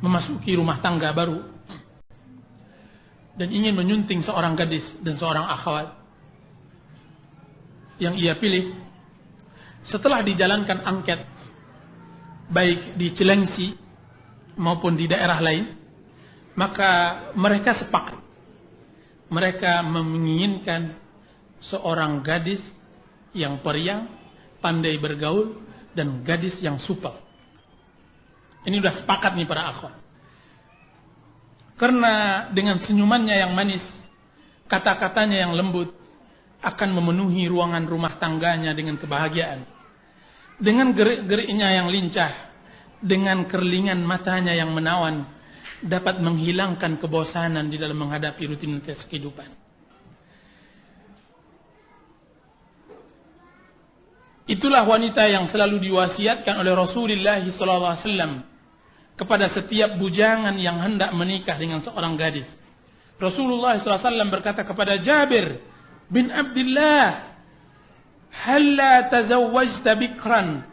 memasuki rumah tangga baru dan ingin menyunting seorang gadis dan seorang akhwat yang ia pilih, setelah dijalankan angket baik di Cilengsi maupun di daerah lain, maka mereka sepakat, mereka menginginkan seorang gadis yang periang, pandai bergaul, dan gadis yang supel. Ini sudah sepakat nih para akhwat. Karena dengan senyumannya yang manis, kata-katanya yang lembut, akan memenuhi ruangan rumah tangganya dengan kebahagiaan. Dengan gerik-geriknya yang lincah, dengan kerlingan matanya yang menawan, dapat menghilangkan kebosanan di dalam menghadapi rutinitas kehidupan. Itulah wanita yang selalu diwasiatkan oleh Rasulullah SAW kepada setiap bujangan yang hendak menikah dengan seorang gadis. Rasulullah SAW berkata kepada Jabir bin Abdullah, "Halla tazawwajta bikran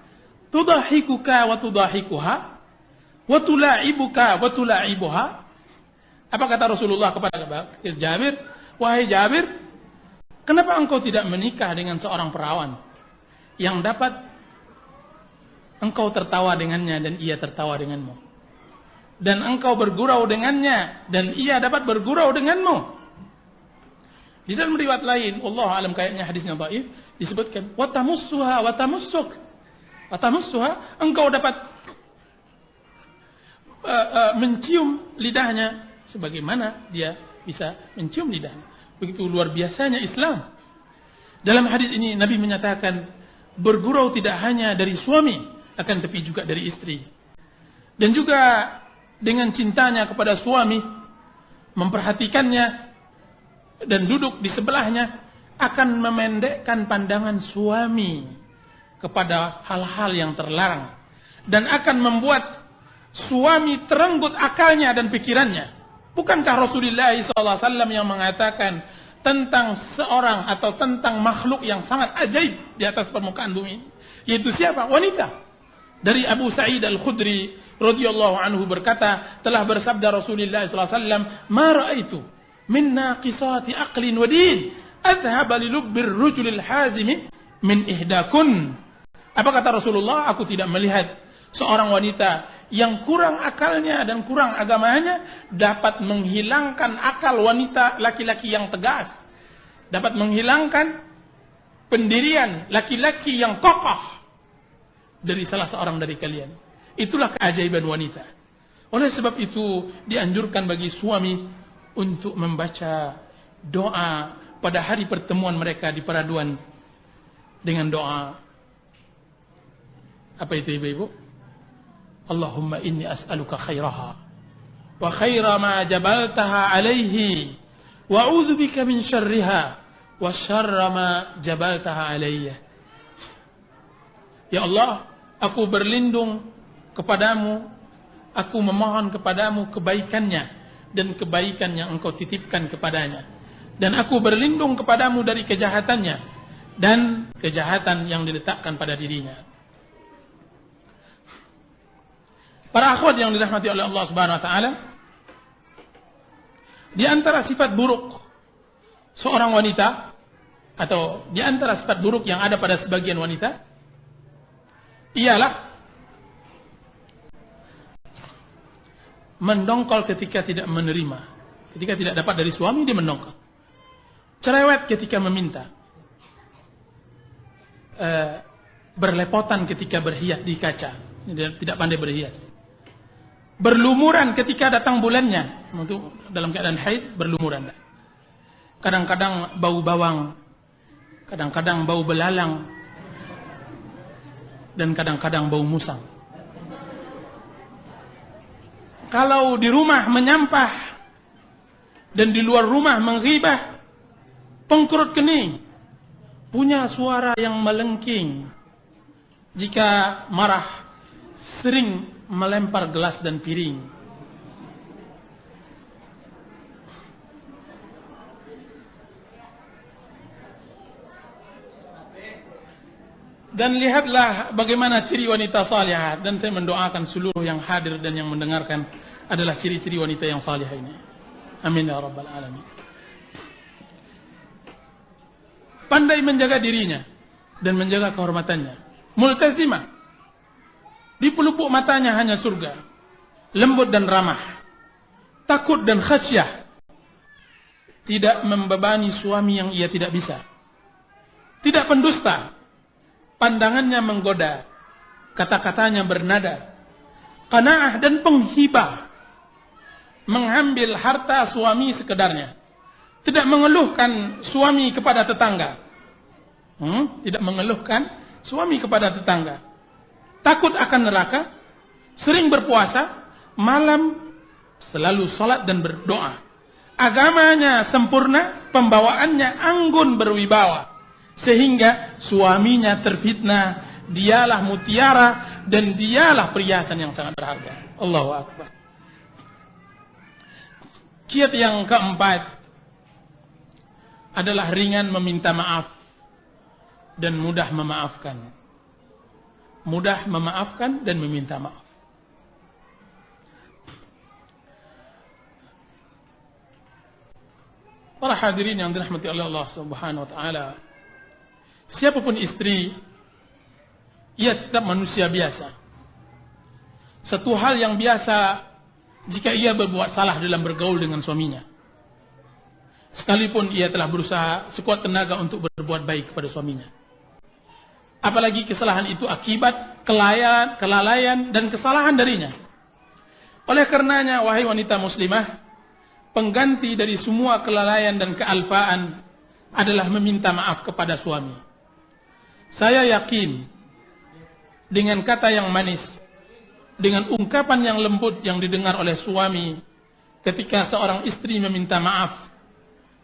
tudahikuka wa tudahikuha wa tula'ibuka wa tula'ibuha?" Apa kata Rasulullah kepada Jabir? "Wahai Jabir, kenapa engkau tidak menikah dengan seorang perawan yang dapat engkau tertawa dengannya dan ia tertawa denganmu, dan engkau bergurau dengannya dan ia dapat bergurau denganmu?" Di dalam riwayat lain, Allah alam kayaknya hadisnya dhaif, disebutkan wa tamussuha wa tamussuk. Wa tamussuha, engkau dapat mencium lidahnya sebagaimana dia bisa mencium lidahnya. Begitu luar biasanya Islam. Dalam hadis ini Nabi menyatakan bergurau tidak hanya dari suami, akan tapi juga dari istri. Dan juga dengan cintanya kepada suami, memperhatikannya dan duduk di sebelahnya, akan memendekkan pandangan suami kepada hal-hal yang terlarang, dan akan membuat suami terenggut akalnya dan pikirannya. Bukankah Rasulullah SAW yang mengatakan tentang seorang atau tentang makhluk yang sangat ajaib di atas permukaan bumi, yaitu siapa? Wanita. Dari Abu Sa'id Al-Khudri radhiyallahu anhu berkata, telah bersabda Rasulullah SAW, "Ma ra'aitu min naqisati aqlin wa din adhhaba li lubbir rajulil hazimi min ihdakun." Apa kata Rasulullah? Aku tidak melihat seorang wanita yang kurang akalnya dan kurang agamanya dapat menghilangkan akal wanita laki-laki yang tegas, dapat menghilangkan pendirian laki-laki yang kokoh dari salah seorang dari kalian. Itulah keajaiban wanita. Oleh sebab itu dianjurkan bagi suami untuk membaca doa pada hari pertemuan mereka di peraduan dengan doa, Apa itu ibu-ibu? Allahumma inni as'aluka khairaha wa khaira ma jabaltaha alaihi wa a'udzubika min syarriha wa syarra ma jabaltaha alayya. Ya Allah, aku berlindung kepadamu, aku memohon kepadamu kebaikannya dan kebaikan yang engkau titipkan kepadanya, dan aku berlindung kepadamu dari kejahatannya dan kejahatan yang diletakkan pada dirinya. Para akhwat yang dirahmati oleh Allah Subhanahu wa taala, di antara sifat buruk seorang wanita, atau di antara sifat buruk yang ada pada sebagian wanita, ialah mendongkol ketika tidak menerima. Ketika tidak dapat dari suami, dia mendongkol. Cerewet ketika meminta. Berlepotan ketika berhias di kaca. Dia tidak pandai berhias. Berlumuran ketika datang bulannya. Untuk dalam keadaan haid, berlumuran. Kadang-kadang bau bawang, kadang-kadang bau belalang, dan kadang-kadang bau musang. Kalau di rumah menyampah dan di luar rumah menghibah, pengkerut kening, punya suara yang melengking. Jika marah, sering melempar gelas dan piring. Dan lihatlah bagaimana ciri wanita salihah. Dan saya mendoakan seluruh yang hadir dan yang mendengarkan adalah ciri-ciri wanita yang salihah ini. Amin ya rabbal alamin. Pandai menjaga dirinya dan menjaga kehormatannya. Multazimah. Di pelupuk matanya hanya surga. Lembut dan ramah. Takut dan khasyah. Tidak membebani suami yang ia tidak bisa. Tidak pendusta. Pandangannya menggoda, kata-katanya bernada, qanaah dan penghibah, mengambil harta suami sekedarnya, tidak mengeluhkan suami kepada tetangga, tidak mengeluhkan suami kepada tetangga, takut akan neraka, sering berpuasa, malam selalu salat dan berdoa, agamanya sempurna, pembawaannya anggun berwibawa. Sehingga suaminya terfitnah, dialah mutiara dan dialah perhiasan yang sangat berharga. Allahu Akbar. Kiat yang keempat adalah ringan meminta maaf dan mudah memaafkan. Mudah memaafkan dan meminta maaf. Para hadirin yang dirahmati oleh Allah Subhanahu wa taala, siapapun istri, ia tetap manusia biasa. Satu hal yang biasa jika ia berbuat salah dalam bergaul dengan suaminya. Sekalipun ia telah berusaha sekuat tenaga untuk berbuat baik kepada suaminya. Apalagi kesalahan itu akibat kelalaian dan kesalahan darinya. Oleh karenanya, wahai wanita muslimah, pengganti dari semua kelalaian dan kealpaan adalah meminta maaf kepada suami. Saya yakin dengan kata yang manis, dengan ungkapan yang lembut yang didengar oleh suami ketika seorang istri meminta maaf,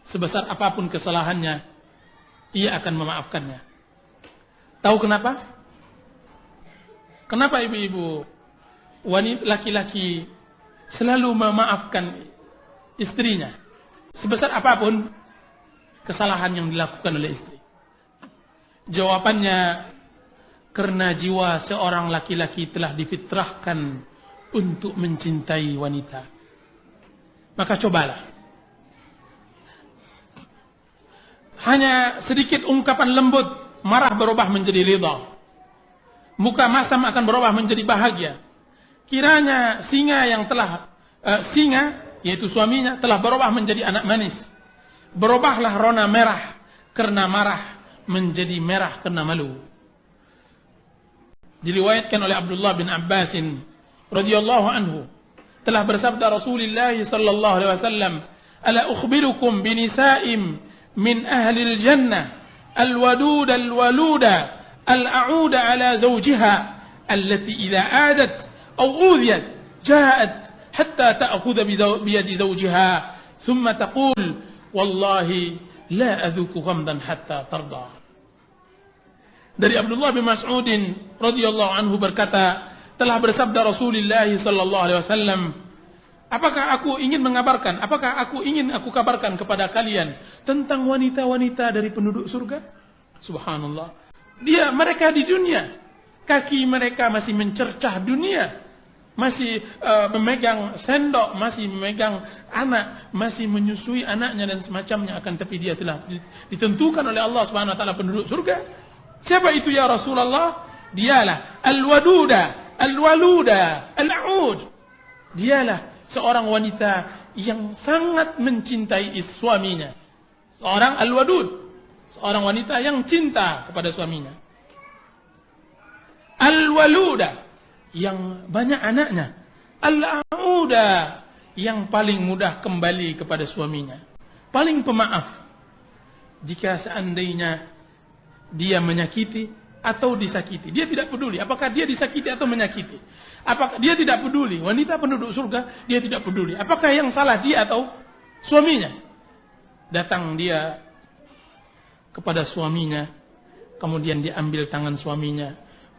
sebesar apapun kesalahannya, ia akan memaafkannya. Tahu kenapa? Kenapa ibu-ibu, wanita laki-laki selalu memaafkan istrinya, sebesar apapun kesalahan yang dilakukan oleh istri? Jawabannya, karena jiwa seorang laki-laki telah difitrahkan untuk mencintai wanita. Maka cobalah. Hanya sedikit ungkapan lembut, marah berubah menjadi ridha. Muka masam akan berubah menjadi bahagia. Kiranya singa yang telah yaitu suaminya, telah berubah menjadi anak manis. Berubahlah rona merah karena marah menjadi merah karena malu. Diriwayatkan oleh Abdullah bin Abbas radhiyallahu anhu, telah bersabda Rasulullah sallallahu alaihi wasallam, "Ala ukhbirukum bi nisa'im min ahli al-jannah, al-wadud al-waluda, al-a'uda ala zawjiha, التي إذا عادت أو أوذيت جاءت حتى تأخذ بيد زوجها ثم تقول والله لا أذوق غمضا حتى ترضى. Dari Abdullah bin Mas'ud radhiyallahu anhu berkata, telah bersabda Rasulullah sallallahu alaihi wasallam, apakah aku ingin aku kabarkan kepada kalian tentang wanita-wanita dari penduduk surga? Subhanallah. Mereka di dunia, kaki mereka masih mencercah dunia, masih memegang sendok, masih memegang anak, masih menyusui anaknya dan semacamnya, akan tapi dia telah ditentukan oleh Allah Subhanahu wa taala penduduk surga. Siapa itu ya Rasulullah? Dialah al-waduda, al-waluda, al-aud. Dialah seorang wanita yang sangat mencintai suaminya. Seorang al-wadud, seorang wanita yang cinta kepada suaminya. Al-waluda, yang banyak anaknya. Al-auda, yang paling mudah kembali kepada suaminya. Paling pemaaf. Jika seandainya dia menyakiti atau disakiti, dia tidak peduli apakah dia disakiti atau menyakiti. Apakah dia tidak peduli, wanita penduduk surga, dia tidak peduli apakah yang salah dia atau suaminya. Datang dia kepada suaminya, kemudian dia ambil tangan suaminya,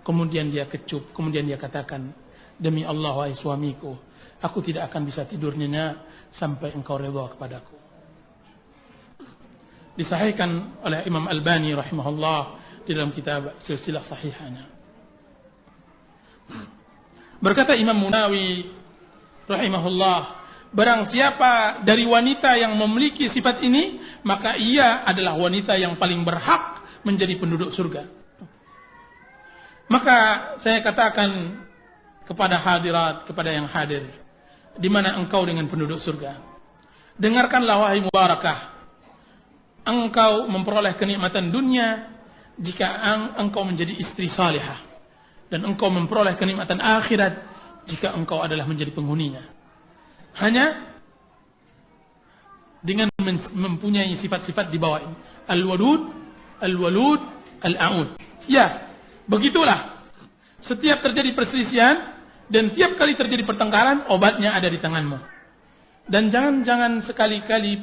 kemudian dia kecup, kemudian dia katakan, demi Allah wahai suamiku, aku tidak akan bisa tidur nyenyak sampai engkau redha kepadaku. Disahihkan oleh Imam Albani rahimahullah di dalam kitab Silsilah Sahihahnya. Berkata Imam Munawi rahimahullah, barang siapa dari wanita yang memiliki sifat ini, maka ia adalah wanita yang paling berhak menjadi penduduk surga. Maka saya katakan kepada hadirat, kepada yang hadir, di mana engkau dengan penduduk surga? Dengarkanlah wahai mubarakah, engkau memperoleh kenikmatan dunia jika engkau menjadi istri salihah, dan engkau memperoleh kenikmatan akhirat jika engkau adalah menjadi penghuninya. Hanya dengan mempunyai sifat-sifat di bawah ini, al-wadud, al-walud, al-aud. Ya, begitulah. Setiap terjadi perselisihan dan tiap kali terjadi pertengkaran, obatnya ada di tanganmu. Dan jangan sekali-kali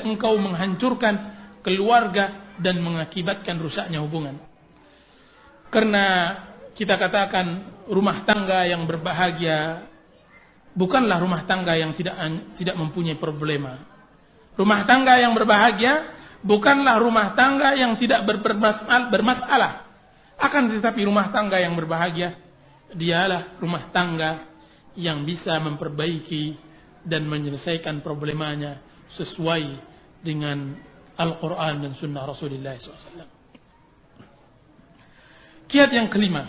engkau menghancurkan keluarga dan mengakibatkan rusaknya hubungan. Karena kita katakan rumah tangga yang berbahagia bukanlah rumah tangga yang tidak mempunyai problema. Rumah tangga yang berbahagia bukanlah rumah tangga yang tidak bermasalah. Akan tetapi rumah tangga yang berbahagia dialah rumah tangga yang bisa memperbaiki dan menyelesaikan problemanya sesuai dengan Al-Quran dan Sunnah Rasulullah SAW. Kiat yang kelima,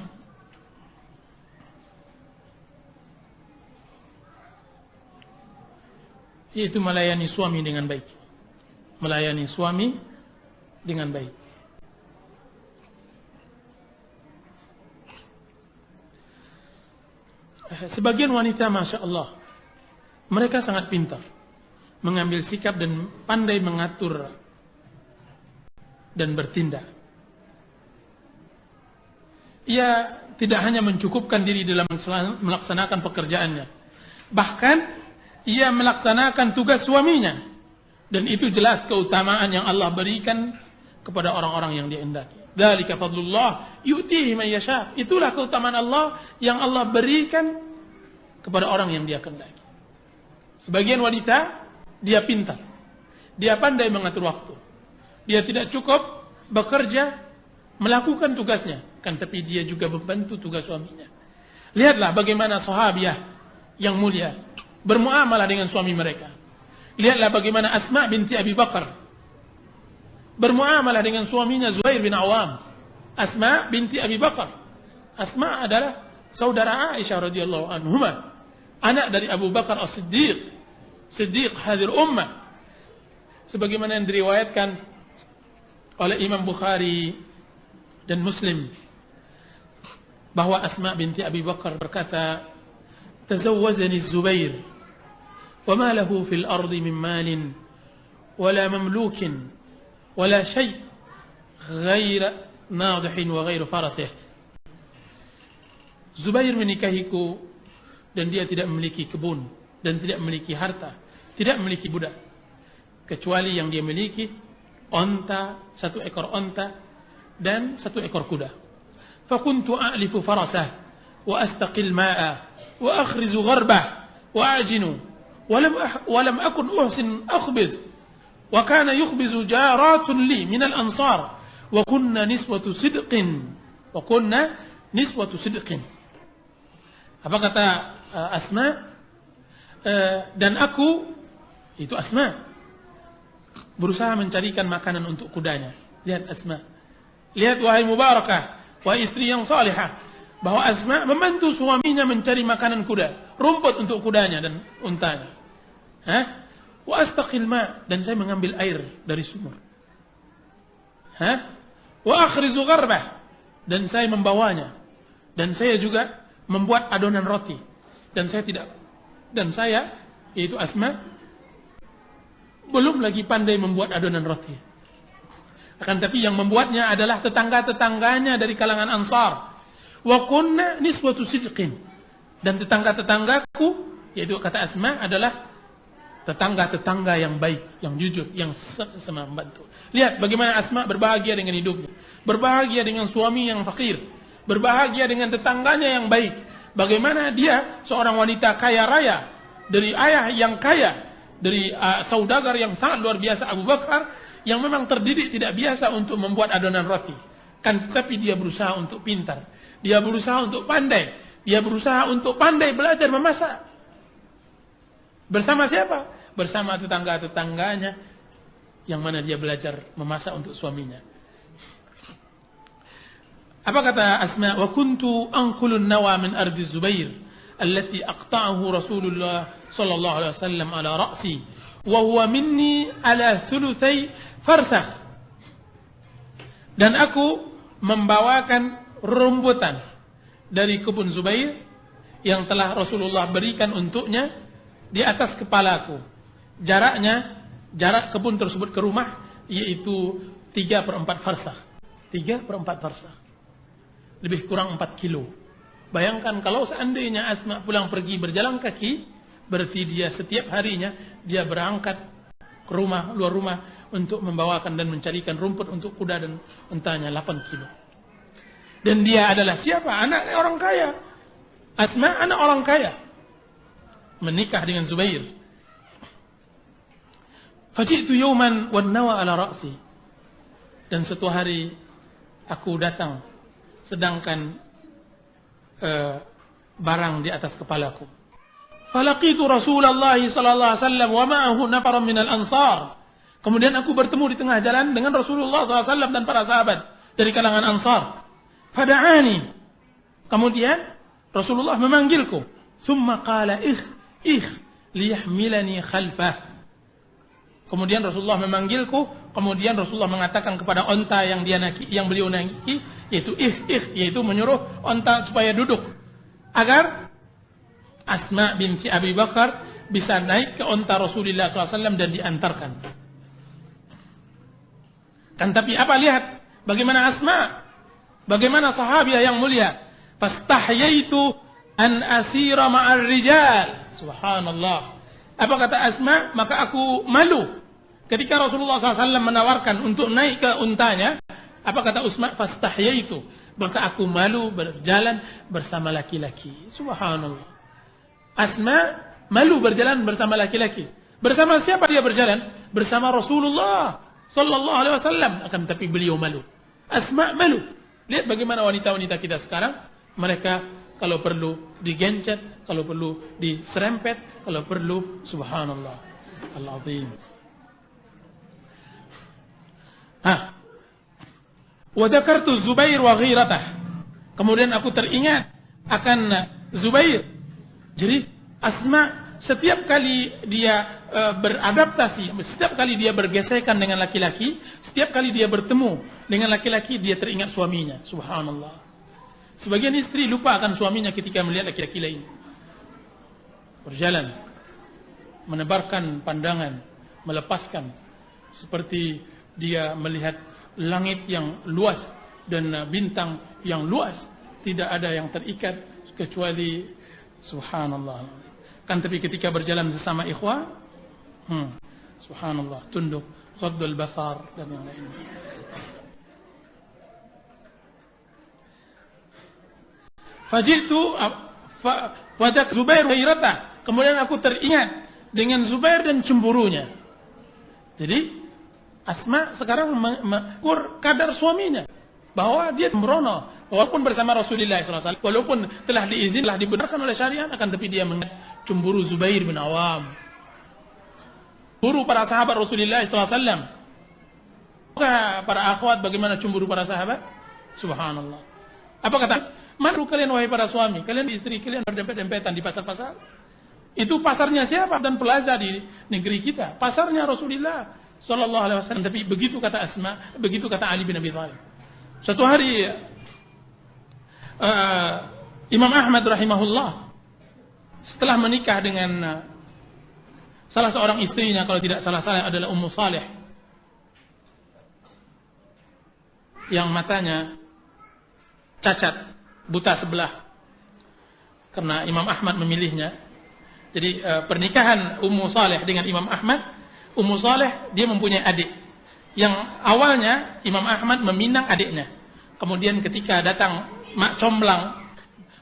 yaitu melayani suami dengan baik. Melayani suami dengan baik. Sebagian wanita, Masya Allah, mereka sangat pintar mengambil sikap dan pandai mengatur dan bertindak. Ia tidak hanya mencukupkan diri dalam melaksanakan pekerjaannya, bahkan ia melaksanakan tugas suaminya. Dan itu jelas keutamaan yang Allah berikan kepada orang-orang yang Dia hendaki. Dzalika fadlullah yu'tihi man yasha. Itulah keutamaan Allah yang Allah berikan kepada orang yang Dia kehendaki. Sebagian wanita, dia pintar, dia pandai mengatur waktu. Dia tidak cukup bekerja melakukan tugasnya, kan tapi dia juga membantu tugas suaminya. Lihatlah bagaimana sahabiah yang mulia bermuamalah dengan suami mereka. Lihatlah bagaimana Asma binti Abi Bakar bermuamalah dengan suaminya Zubair bin Awam. Asma binti Abi Bakar. Asma adalah saudara Aisyah radhiyallahu anhuma, anak dari Abu Bakar As-Siddiq, Siddiq hadir ummah. Sebagaimana yang diriwayatkan oleh Imam Bukhari dan Muslim, bahwa Asma binti Abi Bakar berkata, "Tazawwajani Zubair wa ma lahu fil ardi min malin wala mamlukin wala shay' ghaira nadihin wa ghairu farasih." Zubair menikahiku dan dia tidak memiliki kebun dan tidak memiliki harta, tidak memiliki budak, kecuali yang dia miliki onta, 1 ekor onta dan 1 ekor kuda. Fakuntu a'lifu farasah wa astaqil ma'a wa akhrizu gharbah wa ajinu walam akun uhsin akhbiz wa kana yukhbizu jaratun li min al-ansar wa kunna niswatu sidqin Apa kata Asma? Dan aku, itu Asma, berusaha mencarikan makanan untuk kudanya. Lihat Asma, lihat wahai Mubarakah, wahai istri yang salihah, bahwa Asma membantu suaminya mencari makanan kuda, rumput untuk kudanya dan untanya. Wa astaqil ma, dan saya mengambil air dari sumur. Wa akhrizu gharbah, dan saya membawanya, dan saya juga membuat adonan roti, dan saya yaitu Asma belum lagi pandai membuat adonan roti. Akan tapi yang membuatnya adalah tetangga-tetangganya dari kalangan Ansar. Wa kunna niswatu sidqin, dan tetangga-tetanggaku, yaitu kata Asma, adalah tetangga-tetangga yang baik, yang jujur, yang sama membantu. Lihat bagaimana Asma berbahagia dengan hidupnya, berbahagia dengan suami yang fakir, berbahagia dengan tetangganya yang baik. Bagaimana dia seorang wanita kaya raya, dari ayah yang kaya, dari saudagar yang sangat luar biasa Abu Bakar, yang memang terdidik tidak biasa untuk membuat adonan roti. Kan tapi dia berusaha untuk pintar, dia berusaha untuk pandai, dia berusaha untuk pandai belajar memasak. Bersama siapa? Bersama tetangga-tetangganya, yang mana dia belajar memasak untuk suaminya. Apa kata Asma? Wa kuntu anqulun nawa min ardi Zubair allati aqta'ahu Rasulullah sallallahu alaihi wasallam ala ra'si wa huwa minni ala thulutsai farsakh. Dan aku membawakan rumputan dari kebun Zubair yang telah Rasulullah berikan untuknya di atas kepalaku. Jarak kebun tersebut ke rumah yaitu 3/4 farsakh. 3/4 farsakh. Lebih kurang 4 kilo. Bayangkan kalau seandainya Asma pulang pergi berjalan kaki, berarti dia setiap harinya dia berangkat ke rumah, luar rumah, untuk membawakan dan mencarikan rumput untuk kuda dan untanya 8 kilo. Dan dia adalah siapa? Anak orang kaya. Asma anak orang kaya, menikah dengan Zubair. Faji'tu yawman wan nawa ala ra'si. Dan suatu hari aku datang sedangkan barang di atas kepalaku. Falaqitu Rasulullah sallallahu alaihi wasallam wa ma'ahu nafarun minal ansar. Kemudian aku bertemu di tengah jalan dengan Rasulullah sallallahu alaihi wasallam dan para sahabat dari kalangan Ansar. Fada'ani. Kemudian Rasulullah memanggilku. Thumma qala liyahmilani khalfah. Kemudian Rasulullah memanggilku, kemudian Rasulullah mengatakan kepada onta yang beliau naiki, yaitu yaitu menyuruh onta supaya duduk agar Asma binti Abi Bakar bisa naik ke onta Rasulullah SAW dan diantarkan. Kan tapi apa, lihat bagaimana Asma, bagaimana sahabiah yang mulia. Fastahyaitu an asira ma'ar rijal. Subhanallah. Apa kata Asma? Maka aku malu ketika Rasulullah SAW menawarkan untuk naik ke untanya. Apa kata Asma? Fastahyaitu, maka aku malu berjalan bersama laki-laki. Subhanallah. Asma malu berjalan bersama laki-laki. Bersama siapa dia berjalan? Bersama Rasulullah sallallahu alaihi wasallam. Akan tapi beliau malu. Asma malu. Lihat bagaimana wanita-wanita kita sekarang, mereka kalau perlu digencet, kalau perlu diserempet, kalau perlu, subhanallah al-azim. Wa dzakartu Zubair wa ghiratah. Kemudian aku teringat akan Zubair. Jadi Asma setiap kali dia beradaptasi, setiap kali dia bergesekan dengan laki-laki, setiap kali dia bertemu dengan laki-laki, dia teringat suaminya. Subhanallah. Sebagian istri lupa akan suaminya ketika melihat laki-laki lain. Berjalan, menebarkan pandangan, melepaskan. Seperti dia melihat langit yang luas dan bintang yang luas. Tidak ada yang terikat kecuali subhanallah. Kan tapi ketika berjalan sesama ikhwah, subhanallah, tunduk, ghaddul basar dan yang lainnya. Fajitu fadak Zubair ghairata. Kemudian aku teringat dengan Zubair dan cemburunya. Jadi Asma sekarang mengukur kadar suaminya, bahwa dia sembrono walaupun bersama Rasulullah SAW, walaupun telah diizin, telah dibenarkan oleh syariat, akan tapi dia cemburu Zubair bin Awam, cemburu para sahabat Rasulullah SAW. Para akhwat bagaimana cemburu para sahabat? Subhanallah. Apa kata? Mana kalian wahai para suami? Kalian istri kalian berdempet-dempetan di pasar-pasar? Itu pasarnya siapa? Dan plaza di negeri kita. Pasarnya Rasulullah sallallahu alaihi wasallam. Tapi begitu kata Asma, begitu kata Ali bin Abi Thalib. Suatu hari Imam Ahmad rahimahullah setelah menikah dengan salah seorang istrinya, kalau tidak salah adalah Ummu Saleh, yang matanya cacat, buta sebelah, karena Imam Ahmad memilihnya. Jadi pernikahan Ummu Saleh dengan Imam Ahmad, Ummu Saleh dia mempunyai adik yang awalnya Imam Ahmad meminang adiknya. Kemudian ketika datang mak comblang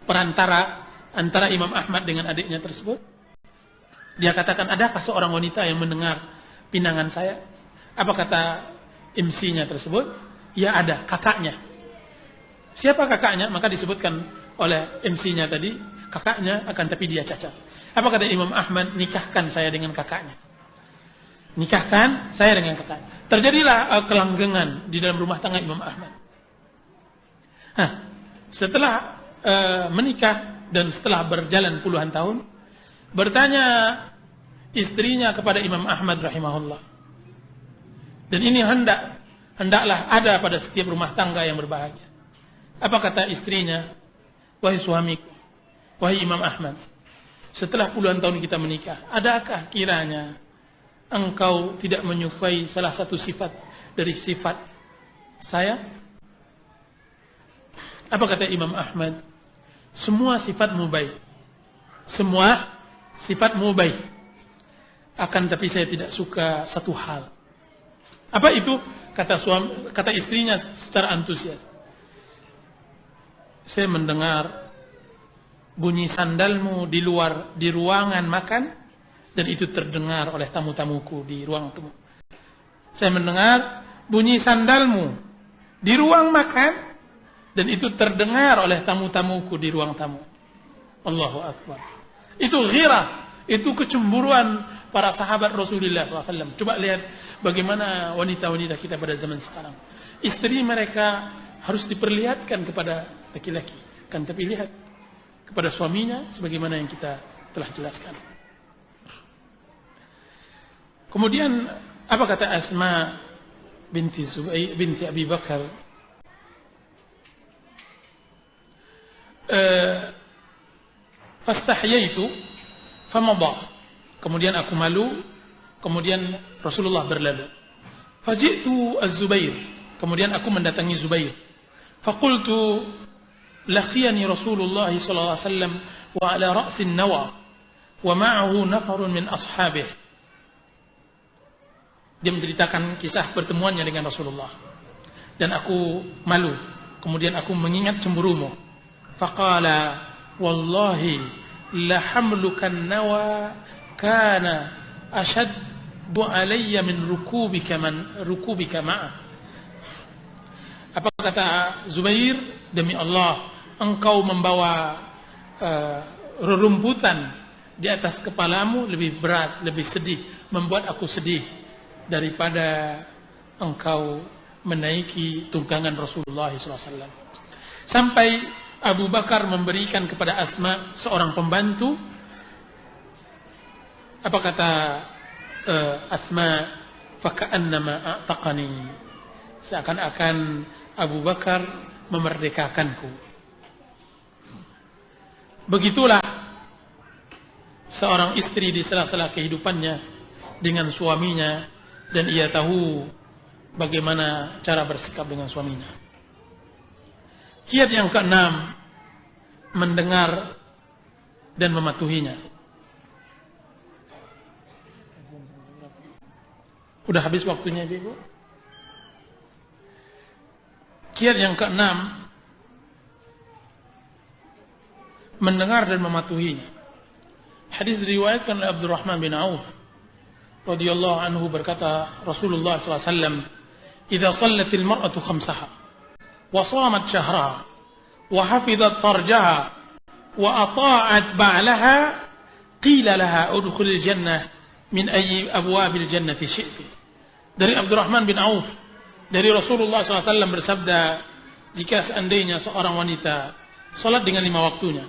perantara antara Imam Ahmad dengan adiknya tersebut, dia katakan, adakah seorang wanita yang mendengar pinangan saya? Apa kata MC-nya tersebut? Ya ada, kakaknya. Siapa kakaknya? Maka disebutkan oleh MC-nya tadi, kakaknya, akan tapi dia cacat. Apa kata Imam Ahmad? Nikahkan saya dengan kakaknya. Nikahkan saya dengan kakaknya. Terjadilah kelanggengan di dalam rumah tangga Imam Ahmad. Setelah menikah dan setelah berjalan puluhan tahun, bertanya istrinya kepada Imam Ahmad rahimahullah. Dan ini hendaklah ada pada setiap rumah tangga yang berbahagia. Apa kata istrinya? Wahai suamiku, wahai Imam Ahmad, setelah puluhan tahun kita menikah, adakah kiranya engkau tidak menyukai salah satu sifat dari sifat saya? Apa kata Imam Ahmad? Semua sifatmu baik. Semua sifatmu baik. Akan tapi saya tidak suka satu hal. Apa itu? Kata istrinya secara antusias. Saya mendengar bunyi sandalmu di ruangan makan, dan itu terdengar oleh tamu-tamuku di ruang tamu. Saya mendengar bunyi sandalmu di ruang makan, dan itu terdengar oleh tamu-tamuku di ruang tamu. Allahu Akbar. Itu ghirah, itu kecemburuan para sahabat Rasulullah SAW. Coba lihat bagaimana wanita-wanita kita pada zaman sekarang. Istri mereka harus diperlihatkan kepada laki-laki, kan tapi lihat kepada suaminya sebagaimana yang kita telah jelaskan. Kemudian apa kata Asma binti Abi Bakar? Fastahyaitu famada. Kemudian aku malu, kemudian Rasulullah berlalu. Faji'tu Az-Zubair. Kemudian aku mendatangi Zubair. Faqultu laqiyani Rasulullah sallallahu alaihi wasallam wa ala ra'sin nawa wa ma'ahu nafarun min ashabihi. Dia menceritakan kisah pertemuannya dengan Rasulullah. Dan aku malu. Kemudian aku mengingat cemburumu. Faqala wallahi la hamlukan nawa kana ashaddu alayya min rukubika ma'a. Apa kata Zubair? Demi Allah, engkau membawa rerumputan di atas kepalamu lebih berat, lebih sedih, membuat aku sedih daripada engkau menaiki tunggangan Rasulullah SAW. Sampai Abu Bakar memberikan kepada Asma seorang pembantu. Apa kata Asma? Faka'annama a'taqani. Seakan-akan Abu Bakar memerdekakanku. Begitulah seorang istri di sela-sela kehidupannya dengan suaminya, dan ia tahu bagaimana cara bersikap dengan suaminya. Kiat yang keenam, mendengar dan mematuhinya. Udah habis waktunya, Ibu. Kiat yang keenam, mendengar dan mematuhinya. Hadis diriwayatkan oleh Abdurrahman bin Auf radhiyallahu anhu, berkata Rasulullah sallallahu alaihi wasallam, "Idza shallatil mar'atu khamsaha wa shamat shahraha wa hafizat farjaha wa ata'at ba'laha qila laha udkhulil jannah min ayyi abwabil jannati syi'ti." Dari Abdurrahman bin Auf, dari Rasulullah SAW bersabda, jika seandainya seorang wanita salat dengan 5 waktunya,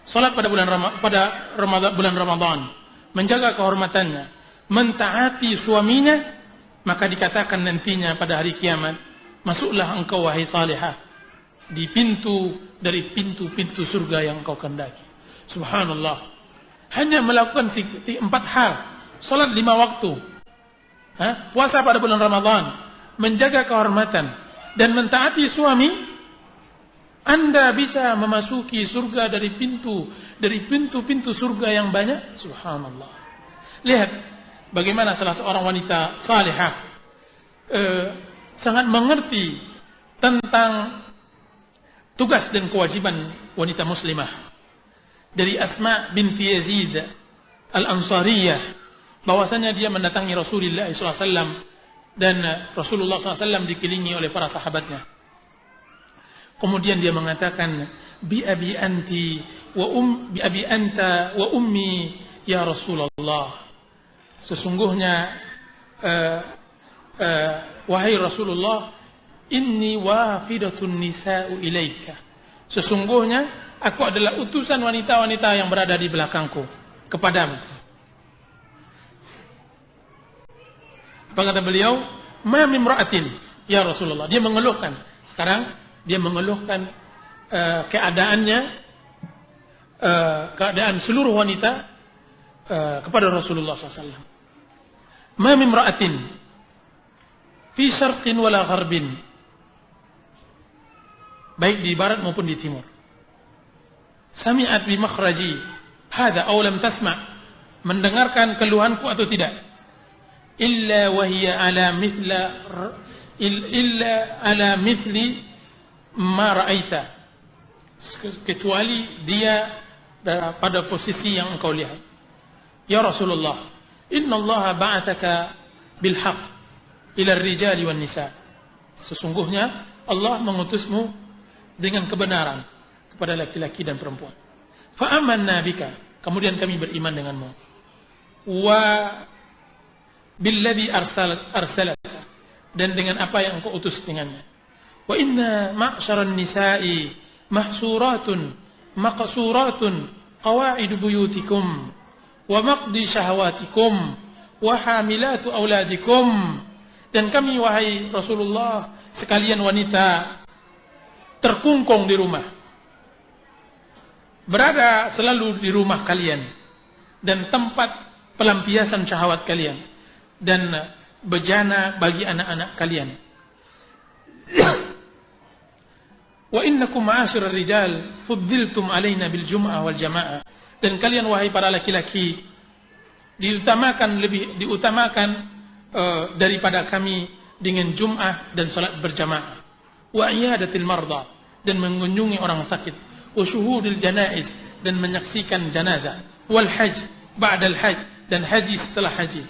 salat pada bulan Ramadan, menjaga kehormatannya, mentaati suaminya, maka dikatakan nantinya pada hari kiamat, masuklah engkau wahai salihah di pintu dari pintu-pintu surga yang engkau kehendaki. Subhanallah. Hanya melakukan 4 hal, salat 5 waktu, puasa pada bulan Ramadan, menjaga kehormatan, dan mentaati suami, Anda bisa memasuki surga dari pintu-pintu surga yang banyak. Subhanallah. Lihat bagaimana salah seorang wanita salihah sangat mengerti tentang tugas dan kewajiban wanita muslimah. Dari Asma binti Yazid Al-Ansariyah, bahwasanya dia mendatangi Rasulullah SAW, dan Rasulullah SAW dikelilingi oleh para sahabatnya. Kemudian dia mengatakan, bi abi anta wa ummi ya Rasulullah. Sesungguhnya wahai Rasulullah, inni wafidatun nisa'u ilaika. Sesungguhnya aku adalah utusan wanita-wanita yang berada di belakangku kepadamu. Apa kata beliau? Ma mimra'atin ya Rasulullah. Dia mengeluhkan. Sekarang dia mengeluhkan keadaan seluruh wanita kepada Rasulullah SAW. Ma mimra'atin fi syarqin wala gharbin, baik di barat maupun di timur, sami'at bi makhraji hadha aw lam tasma', mendengarkan keluhanku atau tidak, illa wahiyya ala mithli ma ra'aita, kecuali dia pada posisi yang engkau lihat. Ya Rasulullah, inna Allah ba'ataka bil haqq ila rijali wan nisa. Sesungguhnya Allah mengutusmu dengan kebenaran kepada laki-laki dan perempuan. Fa amanna bika, kemudian kami beriman denganmu. Wa billadhi arsalaka, dan dengan apa yang engkau utus dengannya. Wa inna ma'syaran nisa'i mahsuratun maqsuratun qawaid buyutikum wa maqdi syahawatikum wa hamilatu auladikum. Dan kami wahai Rasulullah sekalian wanita terkungkung di rumah, berada selalu di rumah kalian dan tempat pelampiasan syahwat kalian, dan bejana bagi anak-anak kalian. Wa innakum ma'asyiral rijal fuddiltum alaina bil jum'ah wal jamaah. Dan kalian wahai para laki-laki diutamakan daripada kami dengan Jum'ah dan salat berjamaah. Wa iyadatil marda, dan mengunjungi orang sakit. Wa syuhudil janaiz, dan menyaksikan jenazah. Wal hajj ba'dal hajj, dan haji setelah haji.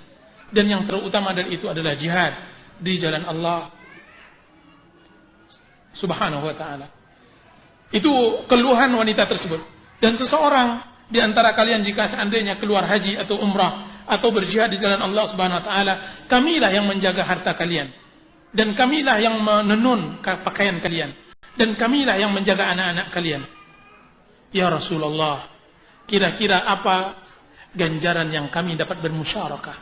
Dan yang terutama dari itu adalah jihad di jalan Allah Subhanahu wa ta'ala. Itu keluhan wanita tersebut. Dan seseorang di antara kalian jika seandainya keluar haji atau umrah atau berjihad di jalan Allah Subhanahu wa ta'ala, kamilah yang menjaga harta kalian, dan kamilah yang menenun pakaian kalian, dan kamilah yang menjaga anak-anak kalian. Ya Rasulullah, kira-kira apa ganjaran yang kami dapat bermusyarakah,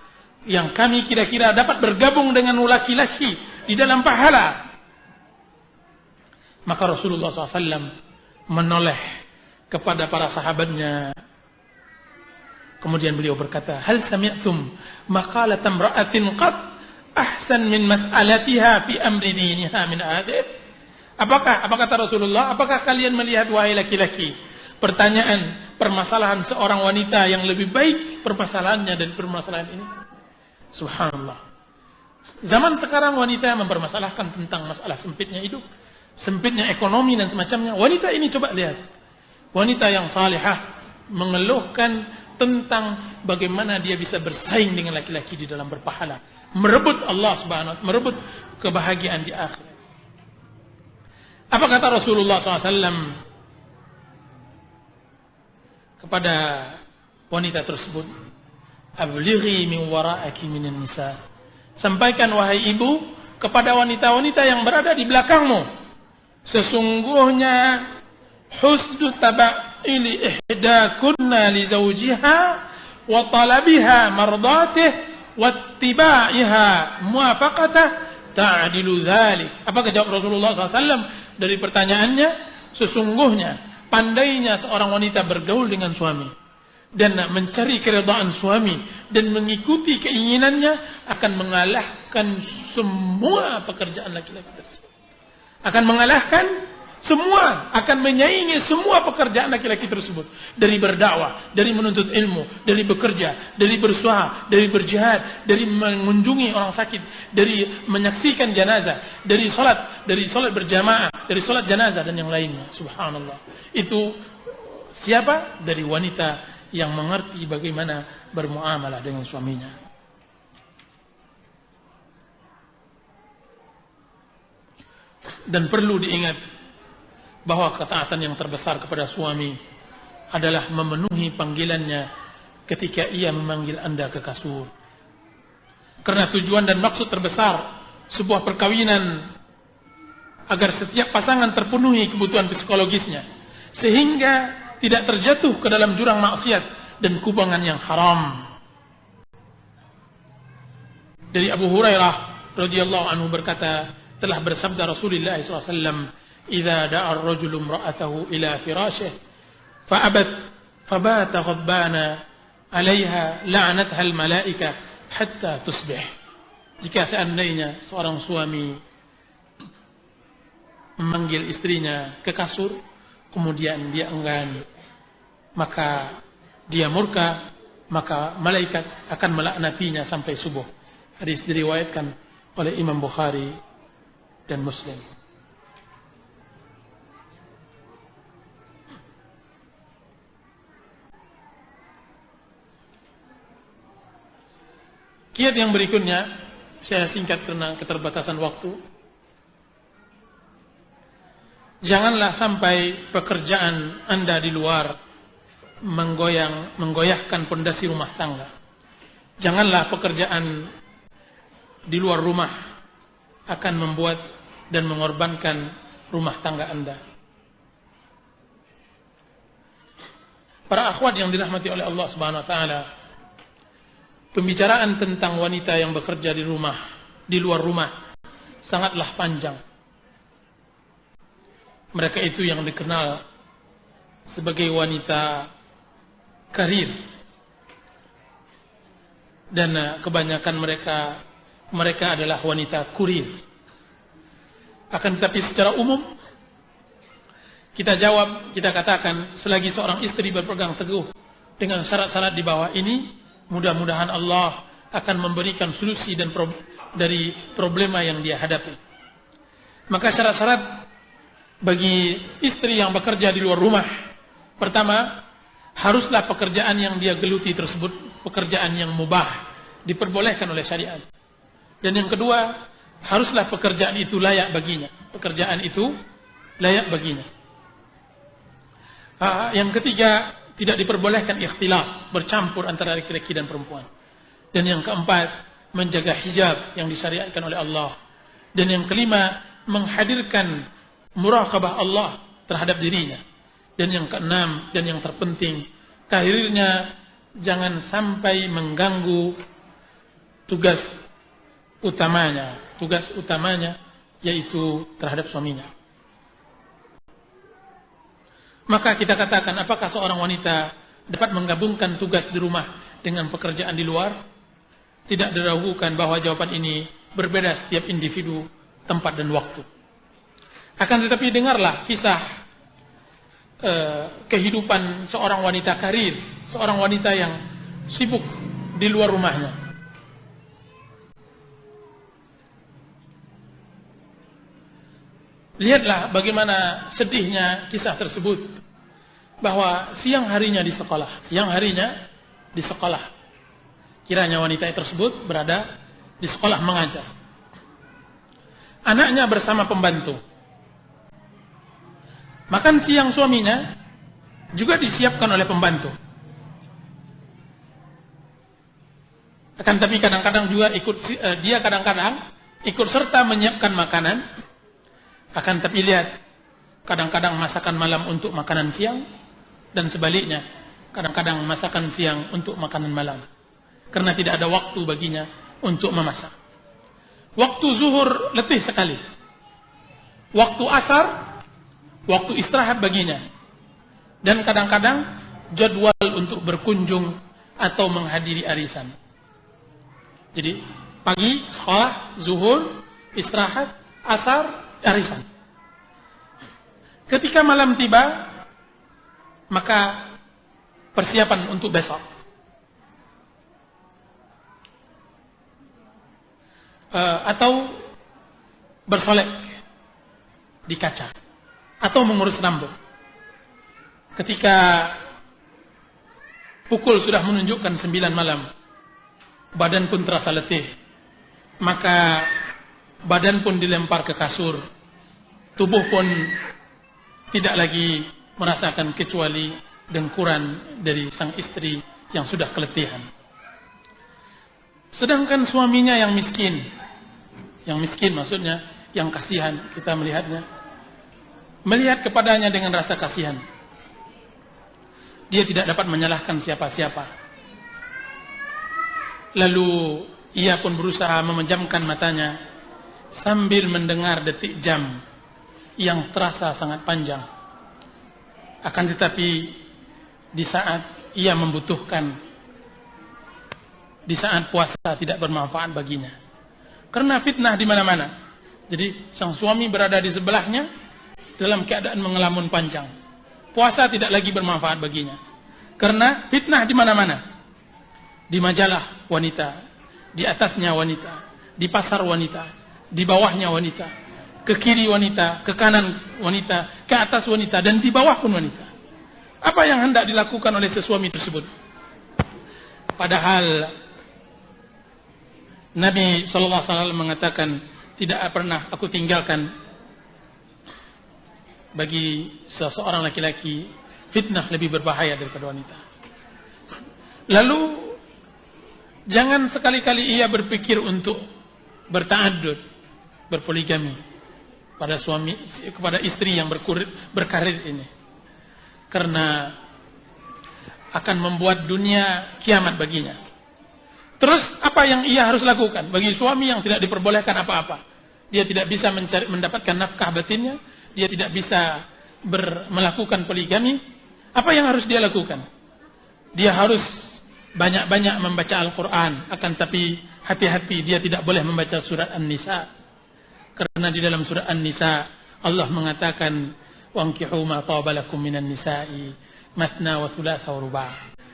yang kami kira-kira dapat bergabung dengan laki-laki di dalam pahala? Maka Rasulullah SAW menoleh kepada para sahabatnya. Kemudian beliau berkata, hal sami'tum maqalatan imra'atin qad ahsan min mas'alatiha fi amri diniha min adib? Apa kata Rasulullah? Apakah kalian melihat wahai laki-laki pertanyaan, permasalahan seorang wanita yang lebih baik permasalahannya dari permasalahan ini? Subhanallah. Zaman sekarang wanita mempermasalahkan tentang masalah sempitnya hidup, sempitnya ekonomi dan semacamnya. Wanita ini coba lihat, wanita yang salihah mengeluhkan tentang bagaimana dia bisa bersaing dengan laki-laki di dalam berpahala, merebut Allah Subhanahu wa taala, merebut kebahagiaan di akhirat. Apa kata Rasulullah SAW kepada wanita tersebut? Ablighi min wara'aki minan nisa. Sampaikan wahai ibu kepada wanita-wanita yang berada di belakangmu, sesungguhnya husdu taba'ili ihdakunna li zawjiha wa talabiha mardatih wa ittiba'iha muwafaqatah ta'dilu dhalik. Apa jawab Rasulullah SAW dari pertanyaannya? Sesungguhnya pandainya seorang wanita bergaul dengan suami dan mencari keridhaan suami dan mengikuti keinginannya akan mengalahkan semua pekerjaan laki-laki tersebut. Akan mengalahkan semua, akan menyaingi semua pekerjaan laki-laki tersebut. Dari berdakwah, dari menuntut ilmu, dari bekerja, dari bersuah, dari berjihad, dari mengunjungi orang sakit, dari menyaksikan jenazah, dari salat berjamaah, dari salat jenazah dan yang lainnya. Subhanallah. Itu siapa? Dari wanita yang mengerti bagaimana bermuamalah dengan suaminya. Dan perlu diingat bahwa ketaatan yang terbesar kepada suami adalah memenuhi panggilannya ketika ia memanggil Anda ke kasur. Karena tujuan dan maksud terbesar sebuah perkawinan agar setiap pasangan terpenuhi kebutuhan psikologisnya, sehingga tidak terjatuh ke dalam jurang maksiat dan kubangan yang haram. Dari Abu Hurairah radhiyallahu anhu berkata, telah bersabda Rasulullah SAW, "Idza da'a ar-rajulu imra'atahu ila firashih fa'abat fabata ghadbana 'alayha la'anatha al-malaikah hatta tusbih." Jika seandainya seorang suami memanggil istrinya ke kasur, kemudian dia enggan, maka dia murka, maka malaikat akan melaknatinya sampai subuh. Hadis diriwayatkan oleh Imam Bukhari dan Muslim. Kiat yang berikutnya saya singkat karena keterbatasan waktu. Janganlah sampai pekerjaan Anda di luar menggoyahkan pondasi rumah tangga. Janganlah pekerjaan di luar rumah akan membuat dan mengorbankan rumah tangga Anda. Para akhwat yang dirahmati oleh Allah Subhanahu wa taala, pembicaraan tentang wanita yang bekerja di rumah, di luar rumah sangatlah panjang. Mereka itu yang dikenal sebagai wanita karir. Dan kebanyakan mereka adalah wanita kurir. Akan tetapi secara umum kita katakan, selagi seorang istri berpegang teguh dengan syarat-syarat di bawah ini, mudah-mudahan Allah akan memberikan solusi dari problema yang dia hadapi. Maka syarat-syarat bagi istri yang bekerja di luar rumah, pertama, haruslah pekerjaan yang dia geluti tersebut pekerjaan yang mubah, diperbolehkan oleh syariat. Dan yang kedua, haruslah pekerjaan itu layak baginya. Pekerjaan itu layak baginya. Yang ketiga, tidak diperbolehkan ikhtilaf, bercampur antara laki-laki dan perempuan. Dan yang keempat, menjaga hijab yang disyariatkan oleh Allah. Dan yang kelima, menghadirkan muraqabah Allah terhadap dirinya. Dan yang keenam dan yang terpenting, karirnya jangan sampai mengganggu tugas utamanya yaitu terhadap suaminya. Maka kita katakan, apakah seorang wanita dapat menggabungkan tugas di rumah dengan pekerjaan di luar? Tidak diragukan bahwa jawaban ini berbeda setiap individu, tempat dan waktu. Akan tetapi dengarlah kisah kehidupan seorang wanita karir, seorang wanita yang sibuk di luar rumahnya. Lihatlah bagaimana sedihnya kisah tersebut, bahwa siang harinya di sekolah, kiranya wanita tersebut berada di sekolah mengajar. Anaknya bersama pembantu. Makan siang suaminya juga disiapkan oleh pembantu. Akan tapi kadang-kadang juga dia kadang-kadang ikut serta menyiapkan makanan. Akan tapi lihat, kadang-kadang masakan malam untuk makanan siang, dan sebaliknya, kadang-kadang masakan siang untuk makanan malam. Karena tidak ada waktu baginya untuk memasak. Waktu zuhur letih sekali. Waktu asar, waktu istirahat baginya. Dan kadang-kadang jadwal untuk berkunjung atau menghadiri arisan. Jadi pagi sekolah, zuhur, istirahat, asar, arisan. Ketika malam tiba, maka persiapan untuk besok. Atau bersolek di kaca, atau mengurus rambut. Ketika pukul sudah menunjukkan 9 malam, badan pun terasa letih, maka badan pun dilempar ke kasur, tubuh pun tidak lagi merasakan kecuali dengkuran dari sang istri yang sudah keletihan. Sedangkan suaminya yang miskin maksudnya yang kasihan, kita melihat kepadanya dengan rasa kasihan. Dia tidak dapat menyalahkan siapa-siapa. Lalu ia pun berusaha memejamkan matanya sambil mendengar detik jam yang terasa sangat panjang. Akan tetapi di saat ia membutuhkan, di saat puasa tidak bermanfaat baginya. Karena fitnah di mana-mana. Jadi sang suami berada di sebelahnya dalam keadaan mengelamun panjang. Puasa tidak lagi bermanfaat baginya. Karena fitnah di mana-mana. Di majalah wanita, di atasnya wanita, di pasar wanita, di bawahnya wanita, ke kiri wanita, ke kanan wanita, ke atas wanita, dan di bawah pun wanita. Apa yang hendak dilakukan oleh sesuami tersebut? Padahal Nabi SAW mengatakan, tidak pernah aku tinggalkan bagi seseorang laki-laki fitnah lebih berbahaya daripada wanita. Lalu jangan sekali-kali ia berpikir untuk berta'addud, berpoligami pada suami, kepada istri yang berkarir ini, karena akan membuat dunia kiamat baginya. Terus apa yang ia harus lakukan bagi suami yang tidak diperbolehkan apa-apa? Dia tidak bisa mendapatkan nafkah batinnya, dia tidak bisa melakukan poligami. Apa yang harus dia lakukan? Dia harus banyak-banyak membaca Al-Quran. Akan tapi hati-hati, dia tidak boleh membaca surat An-Nisa. Karena di dalam surat An-Nisa Allah mengatakan, "Wankihu ma taba lakum minan nisa'i matna wa thulatha wa ruba'."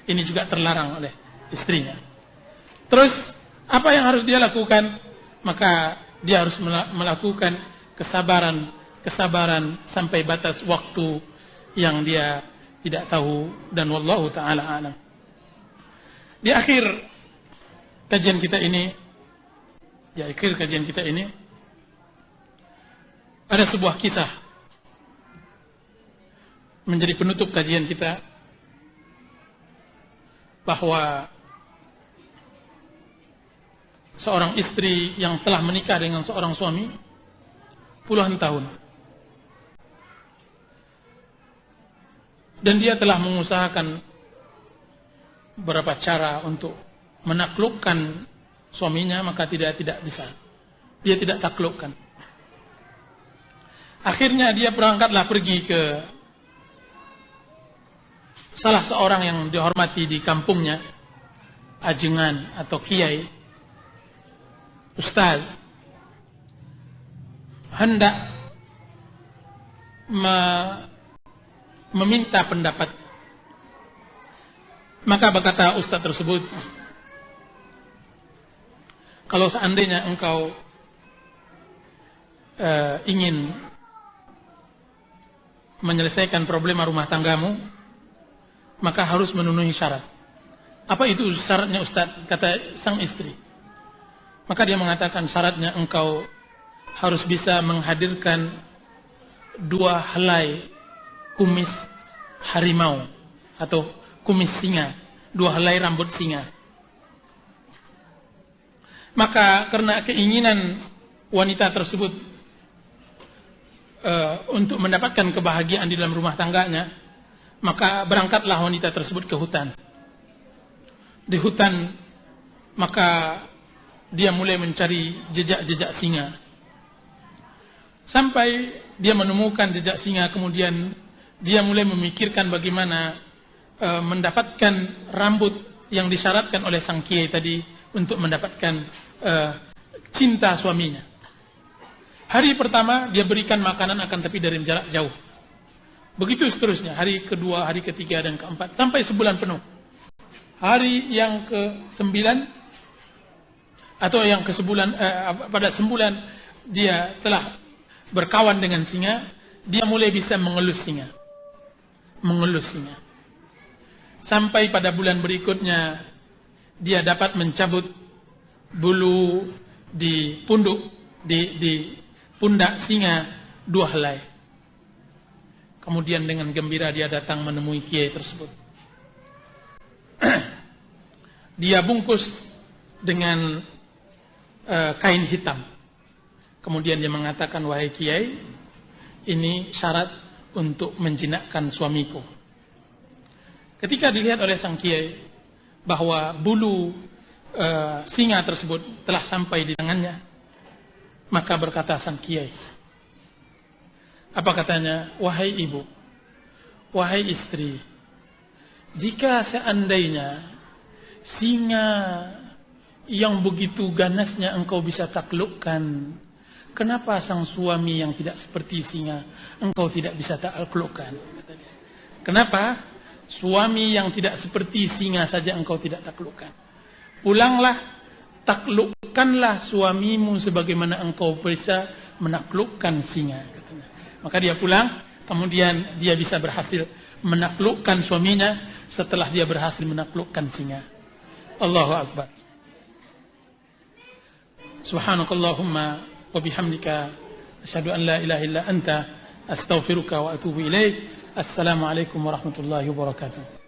Ini juga terlarang oleh istrinya. Terus apa yang harus dia lakukan? Maka dia harus melakukan kesabaran sampai batas waktu yang dia tidak tahu, dan wallahu taala alam. Di akhir kajian kita ini, ada sebuah kisah menjadi penutup kajian kita, bahwa seorang istri yang telah menikah dengan seorang suami puluhan tahun, dan dia telah mengusahakan beberapa cara untuk menaklukkan suaminya, maka tidak bisa. Dia tidak taklukkan. Akhirnya dia berangkatlah pergi ke salah seorang yang dihormati di kampungnya, ajengan atau kiai, ustaz, hendak meminta pendapat. Maka berkata ustaz tersebut, kalau seandainya engkau ingin menyelesaikan problema rumah tanggamu, maka harus memenuhi syarat. Apa itu syaratnya Ustaz? Kata sang istri. Maka dia mengatakan syaratnya engkau harus bisa menghadirkan 2 helai kumis harimau atau kumis singa, 2 helai rambut singa. Maka karena keinginan wanita tersebut untuk mendapatkan kebahagiaan di dalam rumah tangganya, maka berangkatlah wanita tersebut ke hutan. Di hutan maka dia mulai mencari jejak-jejak singa. Sampai dia menemukan jejak singa, kemudian dia mulai memikirkan bagaimana mendapatkan rambut yang disyaratkan oleh sang kiai tadi untuk mendapatkan cinta suaminya. Hari pertama dia berikan makanan akan tapi dari jarak jauh. Begitu seterusnya, hari kedua, hari ketiga dan keempat, sampai sebulan penuh. Hari yang ke-9 atau yang ke-9 pada sembulan dia telah berkawan dengan singa, dia mulai bisa mengelus singa. Mengelus singa. Sampai pada bulan berikutnya dia dapat mencabut bulu di di pundak singa 2 helai. Kemudian dengan gembira dia datang menemui kiai tersebut. Dia bungkus dengan kain hitam. Kemudian dia mengatakan, wahai kiai, ini syarat untuk menjinakkan suamiku. Ketika dilihat oleh sang kiai bahwa bulu singa tersebut telah sampai di tangannya, maka berkata sang kiai, apa katanya? Wahai ibu, wahai istri, jika seandainya singa yang begitu ganasnya engkau bisa taklukkan, kenapa sang suami yang tidak seperti singa engkau tidak bisa taklukkan? Kenapa suami yang tidak seperti singa saja engkau tidak taklukkan? Pulanglah, taklukkanlah suamimu sebagaimana engkau bisa menaklukkan singa, katanya. Maka dia pulang, kemudian dia bisa berhasil menaklukkan suaminya setelah dia berhasil menaklukkan singa. Allahu Akbar. Subhanakallahumma wa bihamdika asyhadu an la ilaha illa anta astaghfiruka wa atubu ilaik. Assalamualaikum warahmatullahi wabarakatuh.